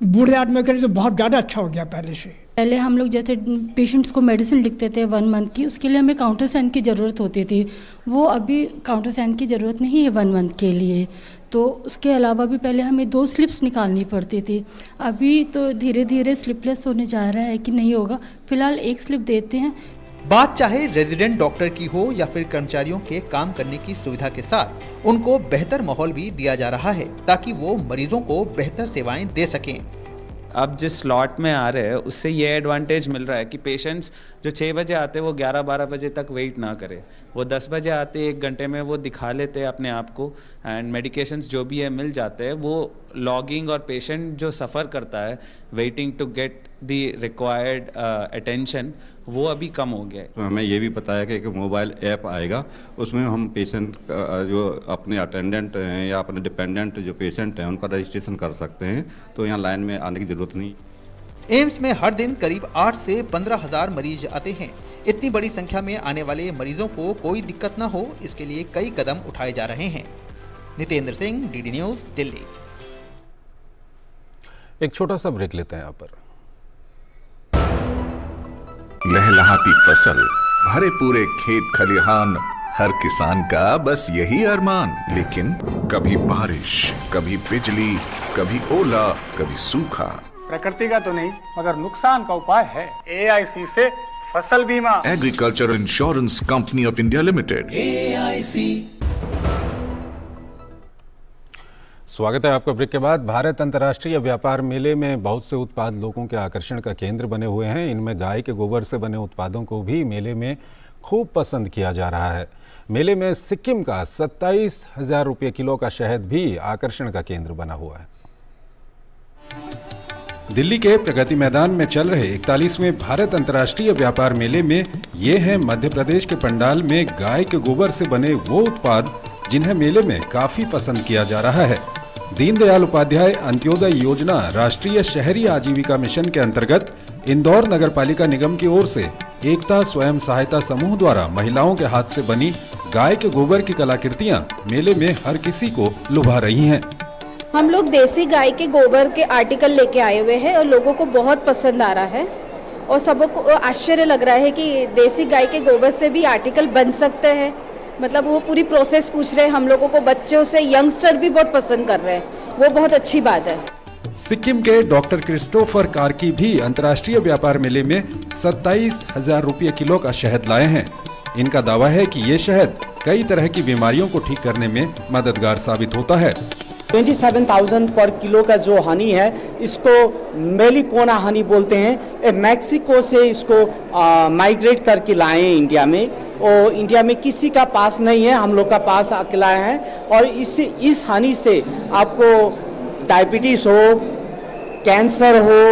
Speaker 25: बूढ़े आदमी के लिए तो बहुत ज़्यादा अच्छा हो गया पहले से।
Speaker 8: पहले हम लोग जैसे पेशेंट्स को मेडिसिन लिखते थे 1 मंथ की, उसके लिए हमें काउंटर साइन की ज़रूरत होती थी। वो अभी काउंटर साइन की ज़रूरत नहीं है 1 मंथ के लिए। तो उसके अलावा भी पहले हमें 2 स्लिप्स निकालनी पड़ती थी, अभी तो धीरे धीरे स्लिपलेस होने जा रहा है कि नहीं होगा। फिलहाल 1 स्लिप देते हैं।
Speaker 4: बात चाहे रेजिडेंट डॉक्टर की हो या फिर कर्मचारियों के काम करने की सुविधा के साथ उनको बेहतर माहौल भी दिया जा रहा है ताकि वो मरीजों को बेहतर सेवाएं दे सकें।
Speaker 9: अब जिस स्लॉट में आ रहे हैं उससे ये एडवांटेज मिल रहा है कि पेशेंट्स जो 6 बजे आते हैं वो 11-12 बजे तक वेट ना करें। वो 10 बजे आते 1 घंटे में वो दिखा लेते हैं अपने आप को, एंड मेडिकेशंस जो भी है मिल जाते हैं। वो लॉगिंग और पेशेंट जो सफ़र करता है waiting to get the required attention, वो अभी कम हो गया है।
Speaker 10: तो हमें ये भी पता है कि एक मोबाइल ऐप आएगा, उसमें हम पेशेंट जो अपने अटेंडेंट हैं या अपने डिपेंडेंट जो पेशेंट हैं उनका रजिस्ट्रेशन कर सकते हैं, तो यहाँ लाइन में आने की ज़रूरत नहीं।
Speaker 4: एम्स में हर दिन करीब 8 से 15,000 मरीज आते हैं। इतनी बड़ी संख्या में आने वाले मरीजों को कोई दिक्कत न हो, इसके लिए कई कदम उठाए जा रहे हैं। Nitendra Singh, DD news, Delhi.
Speaker 1: एक छोटा सा ब्रेक लेते हैं यहाँ पर।
Speaker 13: लहलहाती फसल, भरे पूरे खेत खलिहान, हर किसान का बस यही अरमान। लेकिन कभी बारिश, कभी बिजली, कभी ओला, कभी सूखा।
Speaker 14: प्रकृति का तो नहीं मगर नुकसान का उपाय है। AIC से फसल बीमा।
Speaker 13: Agriculture insurance company of India limited.
Speaker 1: AIC। स्वागत है आपका ब्रेक के बाद। भारत अंतर्राष्ट्रीय व्यापार मेले में बहुत से उत्पाद लोगों के आकर्षण का केंद्र बने हुए हैं। इनमें गाय के गोबर से बने उत्पादों को भी मेले में खूब पसंद किया जा रहा है। मेले में सिक्किम का 27,000 रुपये किलो का शहद भी आकर्षण का केंद्र बना हुआ है। दिल्ली के प्रगति मैदान में चल रहे 41वें भारत अंतर्राष्ट्रीय व्यापार मेले में ये हैं मध्य प्रदेश के पंडाल में गाय के गोबर से बने वो उत्पाद जिन्हें मेले में काफी पसंद किया जा रहा है। दीनदयाल उपाध्याय अंत्योदय योजना राष्ट्रीय शहरी आजीविका मिशन के अंतर्गत इंदौर नगरपालिका निगम की ओर से एकता स्वयं सहायता समूह द्वारा महिलाओं के हाथ से बनी गाय के गोबर की कलाकृतियां मेले में हर किसी को लुभा रही हैं।
Speaker 11: हम लोग देसी गाय के गोबर के आर्टिकल लेके आए हुए हैं और लोगों को बहुत पसंद आ रहा है और सबको आश्चर्य लग रहा है कि देसी गाय के गोबर से भी आर्टिकल बन सकते हैं। मतलब वो पूरी प्रोसेस पूछ रहे हैं हम लोगों को, बच्चों से यंगस्टर भी बहुत पसंद कर रहे हैं, वो बहुत अच्छी बात है।
Speaker 1: सिक्किम के डॉक्टर क्रिस्टोफर कार्की भी अंतर्राष्ट्रीय व्यापार मेले में 27,000 रुपये किलो का शहद लाए हैं। इनका दावा है कि ये शहद कई तरह की बीमारियों को ठीक करने में मददगार साबित होता है।
Speaker 26: 27,000 पर किलो का जो हनी है इसको मेलिपोना हनी बोलते हैं। मैक्सिको से इसको माइग्रेट करके लाए हैं इंडिया में, और इंडिया में किसी का पास नहीं है, हम लोग का पास आके लाए हैं। और इस हनी से आपको डायबिटीज हो, कैंसर हो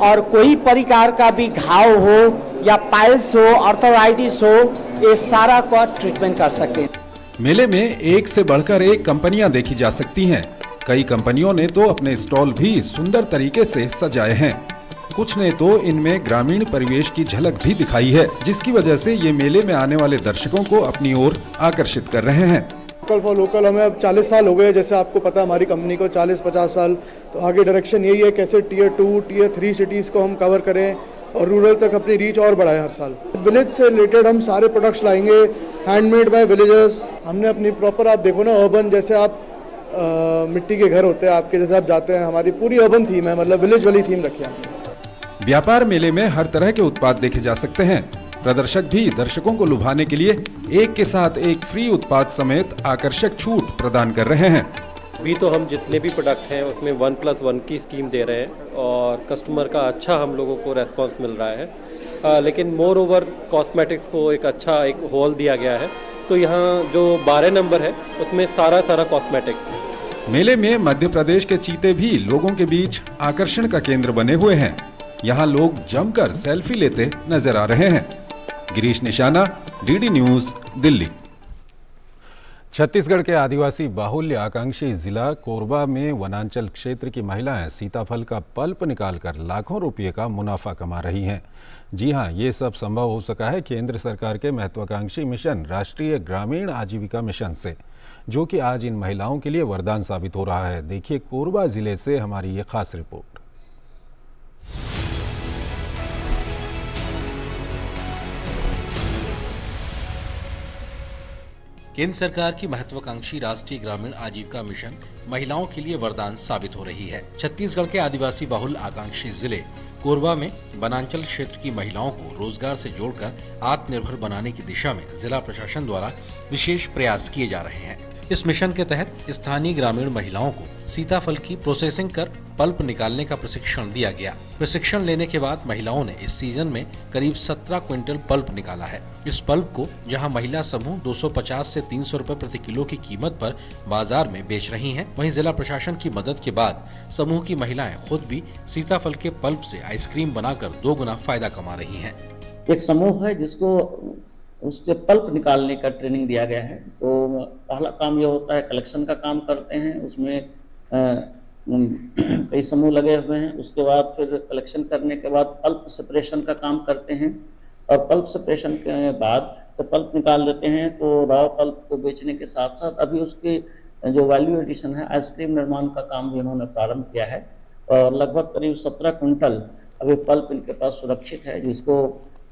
Speaker 26: और कोई प्रकार का भी घाव हो या पाइल्स हो, आर्थराइटिस हो, ये सारा का ट्रीटमेंट कर सकते हैं।
Speaker 1: मेले में एक से बढ़कर एक कंपनियां देखी जा सकती हैं। कई कंपनियों ने तो अपने स्टॉल भी सुंदर तरीके से सजाए हैं। कुछ ने तो इनमें ग्रामीण परिवेश की झलक भी दिखाई है, जिसकी वजह से ये मेले में आने वाले दर्शकों को अपनी ओर आकर्षित कर रहे हैं।
Speaker 27: लोकल फॉर लोकल हमें अब 40 साल हो गए, जैसे आपको पता हमारी कंपनी को 40-50 साल। तो आगे डायरेक्शन यही है कैसे Tier 2, Tier 3 सिटीज़ को हम कवर करें और रूरल तक अपनी रीच और बढ़ाएं हर साल। विलेज से रिलेटेड हम सारे प्रोडक्ट्स लाएंगे, हैंडमेड बाय विलेजर्स। हमने अपनी प्रॉपर, आप देखो ना, अर्बन जैसे आप मिट्टी के घर होते हैं आपके, जैसे आप जाते हैं, हमारी पूरी अर्बन थीम है, मतलब विलेज वाली थीम रखी है।
Speaker 1: व्यापार मेले में हर तरह के उत्पाद देखे जा सकते हैं। प्रदर्शक भी दर्शकों को लुभाने के लिए एक के साथ एक फ्री उत्पाद समेत आकर्षक छूट प्रदान कर रहे हैं।
Speaker 28: अभी तो हम जितने भी प्रोडक्ट हैं उसमें 1+1 की स्कीम दे रहे हैं और कस्टमर का अच्छा हम लोगों को रेस्पॉन्स मिल रहा है। लेकिन मोर ओवर कॉस्मेटिक्स को एक हॉल दिया गया है, तो यहाँ जो 12 नंबर है उसमें सारा कॉस्मेटिक्स
Speaker 1: मेले में मध्य प्रदेश के चीते भी लोगों के बीच आकर्षण का केंद्र बने हुए हैं। यहाँ लोग जमकर सेल्फी लेते नजर आ रहे हैं। गिरीश निशाना, डीडी न्यूज, दिल्ली। छत्तीसगढ़ के आदिवासी बाहुल्य आकांक्षी जिला कोरबा में वनांचल क्षेत्र की महिलाएं सीताफल का पल्प निकालकर लाखों रुपये का मुनाफा कमा रही हैं। जी हां, ये सब संभव हो सका है केंद्र सरकार के महत्वाकांक्षी मिशन राष्ट्रीय ग्रामीण आजीविका मिशन से, जो कि आज इन महिलाओं के लिए वरदान साबित हो रहा है। देखिए कोरबा जिले से हमारी ये खास रिपोर्ट।
Speaker 12: केंद्र सरकार की महत्वाकांक्षी राष्ट्रीय ग्रामीण आजीविका मिशन महिलाओं के लिए वरदान साबित हो रही है। छत्तीसगढ़ के आदिवासी बहुल आकांक्षी जिले कोरबा में वनांचल क्षेत्र की महिलाओं को रोजगार से जोड़कर आत्मनिर्भर बनाने की दिशा में जिला प्रशासन द्वारा विशेष प्रयास किए जा रहे हैं। इस मिशन के तहत स्थानीय ग्रामीण महिलाओं को सीताफल की प्रोसेसिंग कर पल्प निकालने का प्रशिक्षण दिया गया। प्रशिक्षण लेने के बाद महिलाओं ने इस सीजन में करीब 17 क्विंटल पल्प निकाला है। इस पल्प को जहां महिला समूह 250 से 300 रुपए प्रति किलो की कीमत पर बाजार में बेच रही हैं, वहीं जिला प्रशासन की मदद के बाद समूह की महिलाएं खुद भी सीताफल के पल्प से आइसक्रीम बनाकर 2 गुना फायदा कमा रही हैं।
Speaker 15: एक समूह है जिसको उससे पल्प निकालने का ट्रेनिंग दिया गया है। तो पहला काम ये होता है, कलेक्शन का काम करते हैं, उसमें कई समूह लगे हुए हैं। उसके बाद फिर कलेक्शन करने के बाद पल्प सेपरेशन का काम करते हैं और पल्प सेपरेशन के बाद तो पल्प निकाल देते हैं। तो रॉ पल्प को बेचने के साथ साथ अभी उसके जो वैल्यू एडिशन है, आइसक्रीम निर्माण का काम भी उन्होंने प्रारंभ किया है और लगभग करीब 17 कुंटल अभी पल्प इनके पास सुरक्षित है, जिसको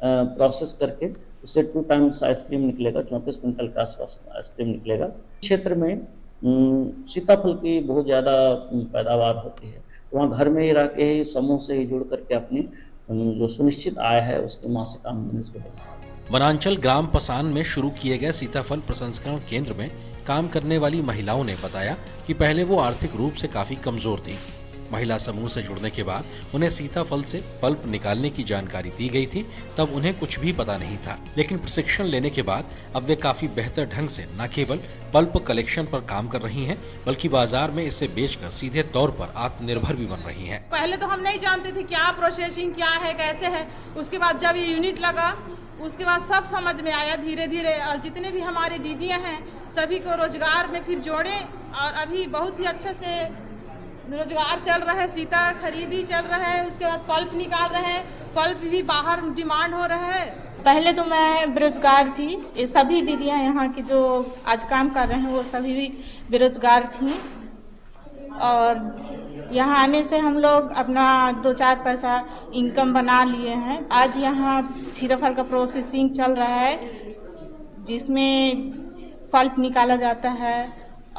Speaker 15: प्रोसेस करके उससे 2 टाइम्स आइसक्रीम निकलेगा, 34 कुंटल के आसपास आइसक्रीम निकलेगा। क्षेत्र में सीताफल की बहुत ज़्यादा पैदावार होती है, वहाँ घर में ही रह के ही समूह से ही जुड़ करके अपनी जो सुनिश्चित आय है उसके मासिक आमदनी उसको बढ़ा सकते।
Speaker 12: वनांचल ग्राम पसान में शुरू किए गए सीताफल प्रसंस्करण केंद्र में काम करने वाली महिलाओं ने बताया कि पहले वो आर्थिक रूप से काफी कमजोर थी। महिला समूह से जुड़ने के बाद उन्हें सीताफल से पल्प निकालने की जानकारी दी गई थी, तब उन्हें कुछ भी पता नहीं था। लेकिन प्रशिक्षण लेने के बाद अब वे काफी बेहतर ढंग से न केवल पल्प कलेक्शन पर काम कर रही हैं, बल्कि बाजार में इसे बेचकर सीधे तौर पर आत्मनिर्भर भी बन रही हैं।
Speaker 16: पहले तो हम नहीं जानते थे क्या प्रोसेसिंग क्या है, कैसे है। उसके बाद जब ये यूनिट लगा उसके बाद सब समझ में आया धीरे धीरे, और जितने भी हमारे दीदियाँ हैं सभी को रोजगार में फिर जोड़े और अभी बहुत ही अच्छे से रोजगार चल रहा है। सीता खरीदी चल रहा है, उसके बाद पल्प निकाल रहे हैं, पल्प भी बाहर डिमांड हो रहा है।
Speaker 18: पहले तो मैं बेरोजगार थी, ये सभी दीदियां यहाँ की जो आज काम कर रहे हैं वो सभी भी बेरोजगार थी और यहाँ आने से हम लोग अपना 2-4 पैसा इनकम बना लिए हैं। आज यहाँ सीताफल का प्रोसेसिंग चल रहा है जिसमें पल्प निकाला जाता है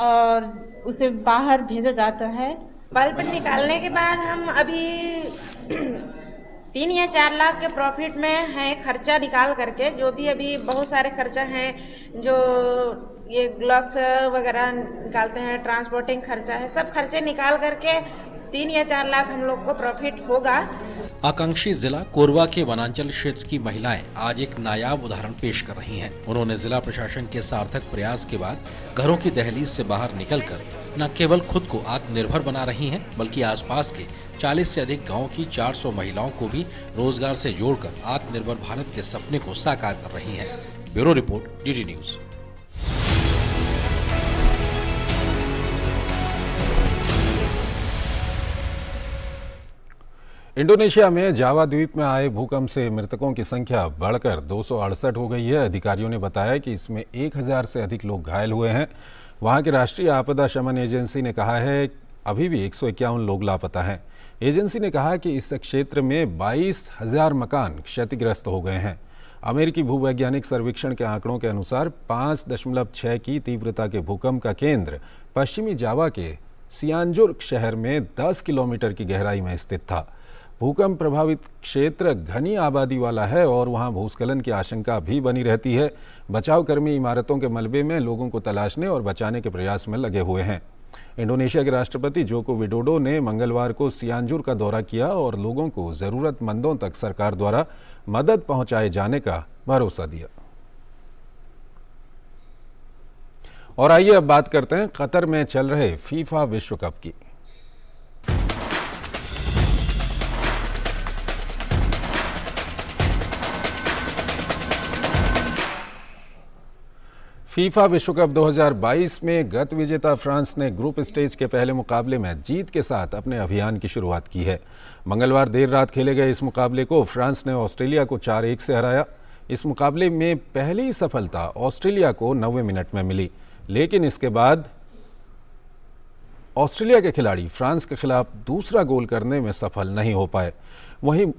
Speaker 18: और उसे बाहर भेजा जाता है।
Speaker 19: पल्प निकालने के बाद हम अभी 3 या 4 लाख के प्रॉफिट में हैं, खर्चा निकाल करके। जो भी अभी बहुत सारे खर्चा हैं, जो ये ग्लव्स वगैरह निकालते हैं, ट्रांसपोर्टिंग खर्चा है, सब खर्चे निकाल करके 3 या 4 लाख हम लोग को प्रॉफिट होगा।
Speaker 12: आकांक्षी जिला कोरबा के वनांचल क्षेत्र की महिलाएं आज एक नायाब उदाहरण पेश कर रही हैं। उन्होंने जिला प्रशासन के सार्थक प्रयास के बाद घरों की दहलीज से बाहर निकलकर न केवल खुद को आत्मनिर्भर बना रही हैं, बल्कि आसपास के 40 से अधिक गांव की 400 महिलाओं को भी रोजगार से जोड़कर आत्मनिर्भर भारत के सपने को साकार कर रही हैं। Bureau report, DD news.
Speaker 1: Indonesia में जावा द्वीप में आए भूकंप से मृतकों की संख्या बढ़कर 268 हो गई है। अधिकारियों ने बताया कि इसमें 1000 से अधिक लोग घायल हुए हैं। वहां की राष्ट्रीय आपदा शमन एजेंसी ने कहा है अभी भी 151 लोग लापता हैं। एजेंसी ने कहा कि इस क्षेत्र में 22,000 मकान क्षतिग्रस्त हो गए हैं। अमेरिकी भूवैज्ञानिक सर्वेक्षण के आंकड़ों के अनुसार 5.6 की तीव्रता के भूकंप का केंद्र पश्चिमी जावा के सियानजुर शहर में 10 किलोमीटर की गहराई में स्थित था। भूकंप प्रभावित क्षेत्र घनी आबादी वाला है और वहां भूस्खलन की आशंका भी बनी रहती है। बचावकर्मी इमारतों के मलबे में लोगों को तलाशने और बचाने के प्रयास में लगे हुए हैं। इंडोनेशिया के राष्ट्रपति जोको विडोडो ने मंगलवार को सियानजुर का दौरा किया और लोगों को ज़रूरतमंदों तक सरकार द्वारा मदद पहुंचाए जाने का भरोसा दिया। और आइए अब बात करते हैं कतर में चल रहे फीफा विश्व कप की। फीफा विश्व कप 2022 में गत विजेता फ्रांस ने ग्रुप स्टेज के पहले मुकाबले में जीत के साथ अपने अभियान की शुरुआत की है। मंगलवार देर रात खेले गए इस मुकाबले को फ्रांस ने ऑस्ट्रेलिया को 4-1 से हराया। इस मुकाबले में पहली सफलता ऑस्ट्रेलिया को 90 मिनट में मिली, लेकिन इसके बाद ऑस्ट्रेलिया के खिलाड़ी फ्रांस के खिलाफ दूसरा गोल करने में सफल नहीं हो पाए। वहीं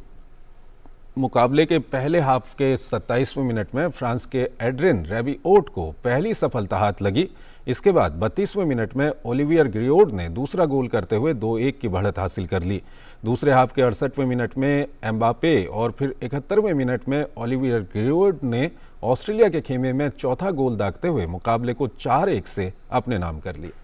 Speaker 1: मुकाबले के पहले हाफ के 27वें मिनट में फ्रांस के एड्रियन रैबिओट को पहली सफलता हाथ लगी। इसके बाद 32वें मिनट में ओलिवियर गिरोड ने दूसरा गोल करते हुए 2-1 की बढ़त हासिल कर ली। दूसरे हाफ के 68वें मिनट में एम्बापे और फिर 71वें मिनट में ओलिवियर गिरोड ने ऑस्ट्रेलिया के खेमे में चौथा गोल दागते हुए मुकाबले को 4-1 से अपने नाम कर लिया।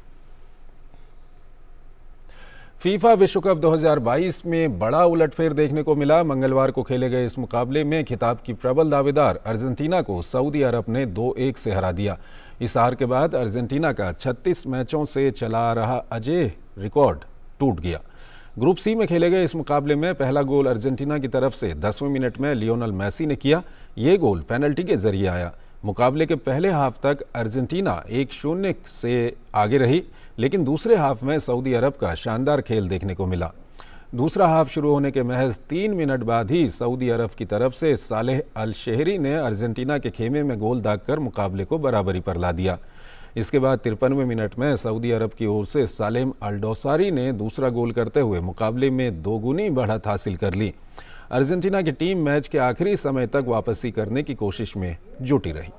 Speaker 1: फीफा विश्व कप 2022 में बड़ा उलटफेर देखने को मिला। मंगलवार को खेले गए इस मुकाबले में खिताब की प्रबल दावेदार अर्जेंटीना को सऊदी अरब ने 2-1 से हरा दिया। इस हार के बाद अर्जेंटीना का 36 मैचों से चला आ रहा अजेय रिकॉर्ड टूट गया। ग्रुप सी में खेले गए इस मुकाबले में पहला गोल अर्जेंटीना की तरफ से 10वें मिनट में लियोनेल मेसी ने किया। ये गोल पेनल्टी के जरिए आया। मुकाबले के पहले हाफ तक अर्जेंटीना 1-0 से आगे रही, लेकिन दूसरे हाफ में सऊदी अरब का शानदार खेल देखने को मिला। दूसरा हाफ शुरू होने के महज 3 मिनट बाद ही सऊदी अरब की तरफ से सालेह अल शेहरी ने अर्जेंटीना के खेमे में गोल दागकर मुकाबले को बराबरी पर ला दिया। इसके बाद 53वें मिनट में सऊदी अरब की ओर से सालेम अल डोसारी ने दूसरा गोल करते हुए मुकाबले में दोगुनी बढ़त हासिल कर ली। अर्जेंटीना की टीम मैच के आखिरी समय तक वापसी करने की कोशिश में जुटी रही।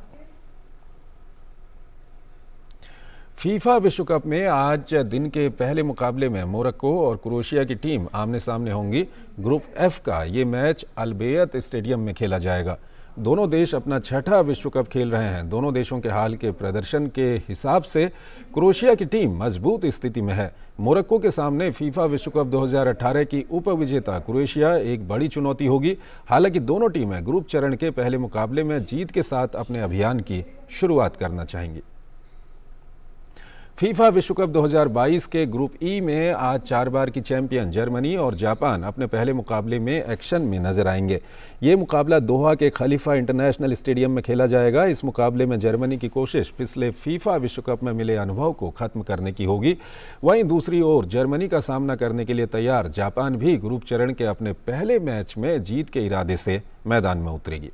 Speaker 1: फीफा विश्व कप में आज दिन के पहले मुकाबले में मोरक्को और क्रोएशिया की टीम आमने सामने होंगी। ग्रुप एफ का ये मैच अलबेयत स्टेडियम में खेला जाएगा। दोनों देश अपना छठा विश्व कप खेल रहे हैं। दोनों देशों के हाल के प्रदर्शन के हिसाब से क्रोएशिया की टीम मजबूत स्थिति में है। मोरक्को के सामने फीफा विश्व कप 2018 की उपविजेता क्रोएशिया एक बड़ी चुनौती होगी। हालांकि दोनों टीमें ग्रुप चरण के पहले मुकाबले में जीत के साथ अपने अभियान की शुरुआत करना चाहेंगी। फीफा विश्व कप 2022 के ग्रुप ई में आज 4 बार की चैंपियन जर्मनी और जापान अपने पहले मुकाबले में एक्शन में नजर आएंगे। ये मुकाबला दोहा के खलीफा इंटरनेशनल स्टेडियम में खेला जाएगा। इस मुकाबले में जर्मनी की कोशिश पिछले फीफा विश्व कप में मिले अनुभव को खत्म करने की होगी। वहीं दूसरी ओर जर्मनी का सामना करने के लिए तैयार जापान भी ग्रुप चरण के अपने पहले मैच में जीत के इरादे से मैदान में उतरेगी।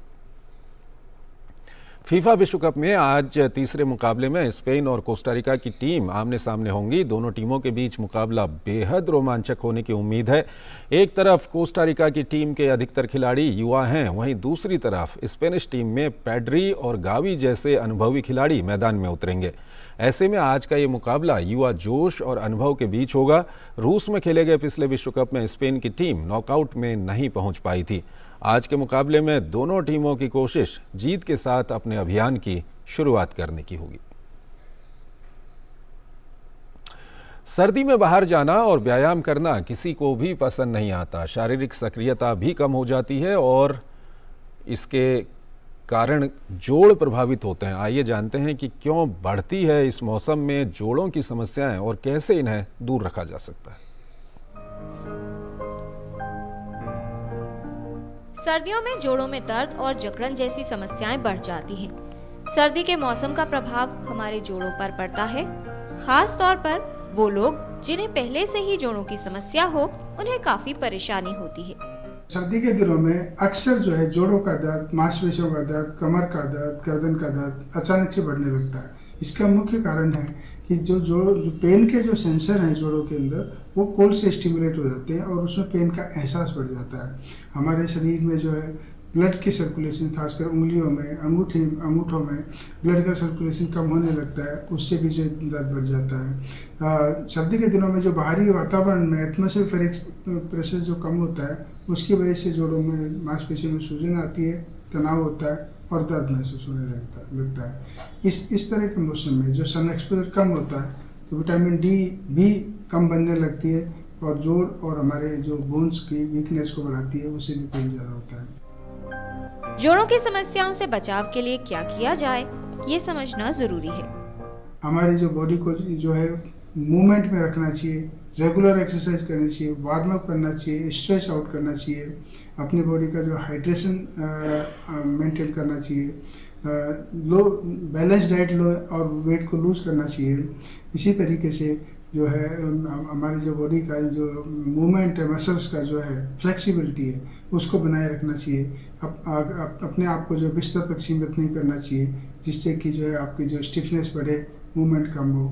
Speaker 1: फीफा विश्व कप में आज तीसरे मुकाबले में स्पेन और कोस्टारिका की टीम आमने सामने होंगी। दोनों टीमों के बीच मुकाबला बेहद रोमांचक होने की उम्मीद है। एक तरफ कोस्टारिका की टीम के अधिकतर खिलाड़ी युवा हैं, वहीं दूसरी तरफ स्पेनिश टीम में पैड्री और गावी जैसे अनुभवी खिलाड़ी मैदान में उतरेंगे। ऐसे में आज का ये मुकाबला युवा जोश और अनुभव के बीच होगा। रूस में खेले गए पिछले विश्व कप में स्पेन की टीम नॉकआउट में नहीं पहुंच पाई थी। आज के मुकाबले में दोनों टीमों की कोशिश जीत के साथ अपने अभियान की शुरुआत करने की होगी। सर्दी में बाहर जाना और व्यायाम करना किसी को भी पसंद नहीं आता। शारीरिक सक्रियता भी कम हो जाती है और इसके कारण जोड़ प्रभावित होते हैं। आइए जानते हैं कि क्यों बढ़ती है इस मौसम में जोड़ों की समस्याएं और कैसे इन्हें दूर रखा जा सकता है।
Speaker 2: सर्दियों में जोड़ों में दर्द और जकड़न जैसी समस्याएं बढ़ जाती हैं। सर्दी के मौसम का प्रभाव हमारे जोड़ों पर पड़ता है। खास तौर पर वो लोग जिन्हें पहले से ही जोड़ों की समस्या हो, उन्हें काफी परेशानी होती है।
Speaker 3: सर्दी के दिनों में अक्सर जो है जोड़ों का दर्द, मांसपेशियों का दर्द, कमर का दर्द, गर्दन का दर्द अचानक से बढ़ने लगता है। इसका मुख्य कारण है कि जो पेन के जो सेंसर हैं जोड़ों के अंदर, वो कोल्ड से स्टिमुलेट हो जाते हैं और उसमें पेन का एहसास बढ़ जाता है। हमारे शरीर में जो है ब्लड की सर्कुलेशन, खासकर उंगलियों में, अंगूठों में ब्लड का सर्कुलेशन कम होने लगता है, उससे भी जो दर्द बढ़ जाता है। सर्दी के दिनों में जो बाहरी वातावरण में एटमॉस्फेरिक प्रेशर जो कम होता है, उसकी वजह से जोड़ों में मांसपेशियों में सूजन आती है, तनाव होता है और दर्द महसूस होने लगता है। इस तरह के मौसम में जो सन एक्सपोजर कम होता है तो विटामिन डी भी कम बनने लगती है और जोड़ और हमारे जो बोन्स की वीकनेस को बढ़ाती है, उससे भी पेन ज़्यादा होता है।
Speaker 2: जोड़ों की समस्याओं से बचाव के लिए क्या किया जाए, ये समझना जरूरी है।
Speaker 3: हमारी जो बॉडी को जो है मूवमेंट में रखना चाहिए, रेगुलर एक्सरसाइज करनी चाहिए, वार्म अप करना चाहिए, स्ट्रेच आउट करना चाहिए, अपनी बॉडी का जो हाइड्रेशन मेंटेन करना चाहिए, लो बैलेंस डाइट लो और वेट को लूज करना चाहिए। इसी तरीके से जो है हमारी जो बॉडी का जो मूवमेंट है, मसल्स का जो है फ्लेक्सिबिलिटी है, उसको बनाए रखना चाहिए। अपने आप को जो बिस्तर तक सीमित नहीं करना चाहिए, जिससे कि जो है आपकी जो स्टिफनेस बढ़े, मूवमेंट कम हो।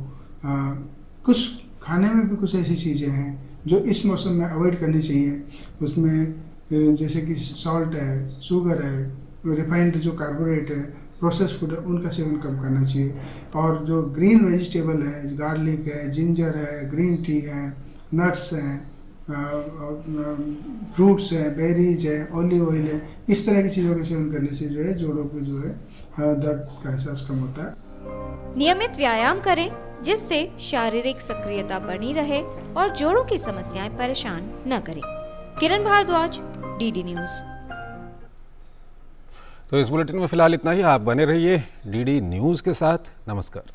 Speaker 3: कुछ खाने में भी कुछ ऐसी चीज़ें हैं जो इस मौसम में अवॉइड करनी चाहिए। उसमें जैसे कि सॉल्ट है, शुगर है, रिफाइंड जो कार्बोहाइड्रेट है, प्रोसेस फूड है, उनका सेवन कम करना चाहिए। और जो ग्रीन वेजिटेबल है, गार्लिक है, जिंजर है, ग्रीन टी है, नट्स हैं, फ्रूट्स हैं, बेरीज है, ऑलिव ऑयल है, इस तरह की चीज़ों का सेवन करने से जो है जोड़ों को जो है दर्द का एहसास कम होता है।
Speaker 2: नियमित व्यायाम करें जिससे शारीरिक सक्रियता बनी रहे और जोड़ों की समस्याएं परेशान न करें। किरण भारद्वाज, डीडी न्यूज।
Speaker 1: तो इस बुलेटिन में फिलहाल इतना ही। आप बने रहिए डीडी न्यूज के साथ। नमस्कार।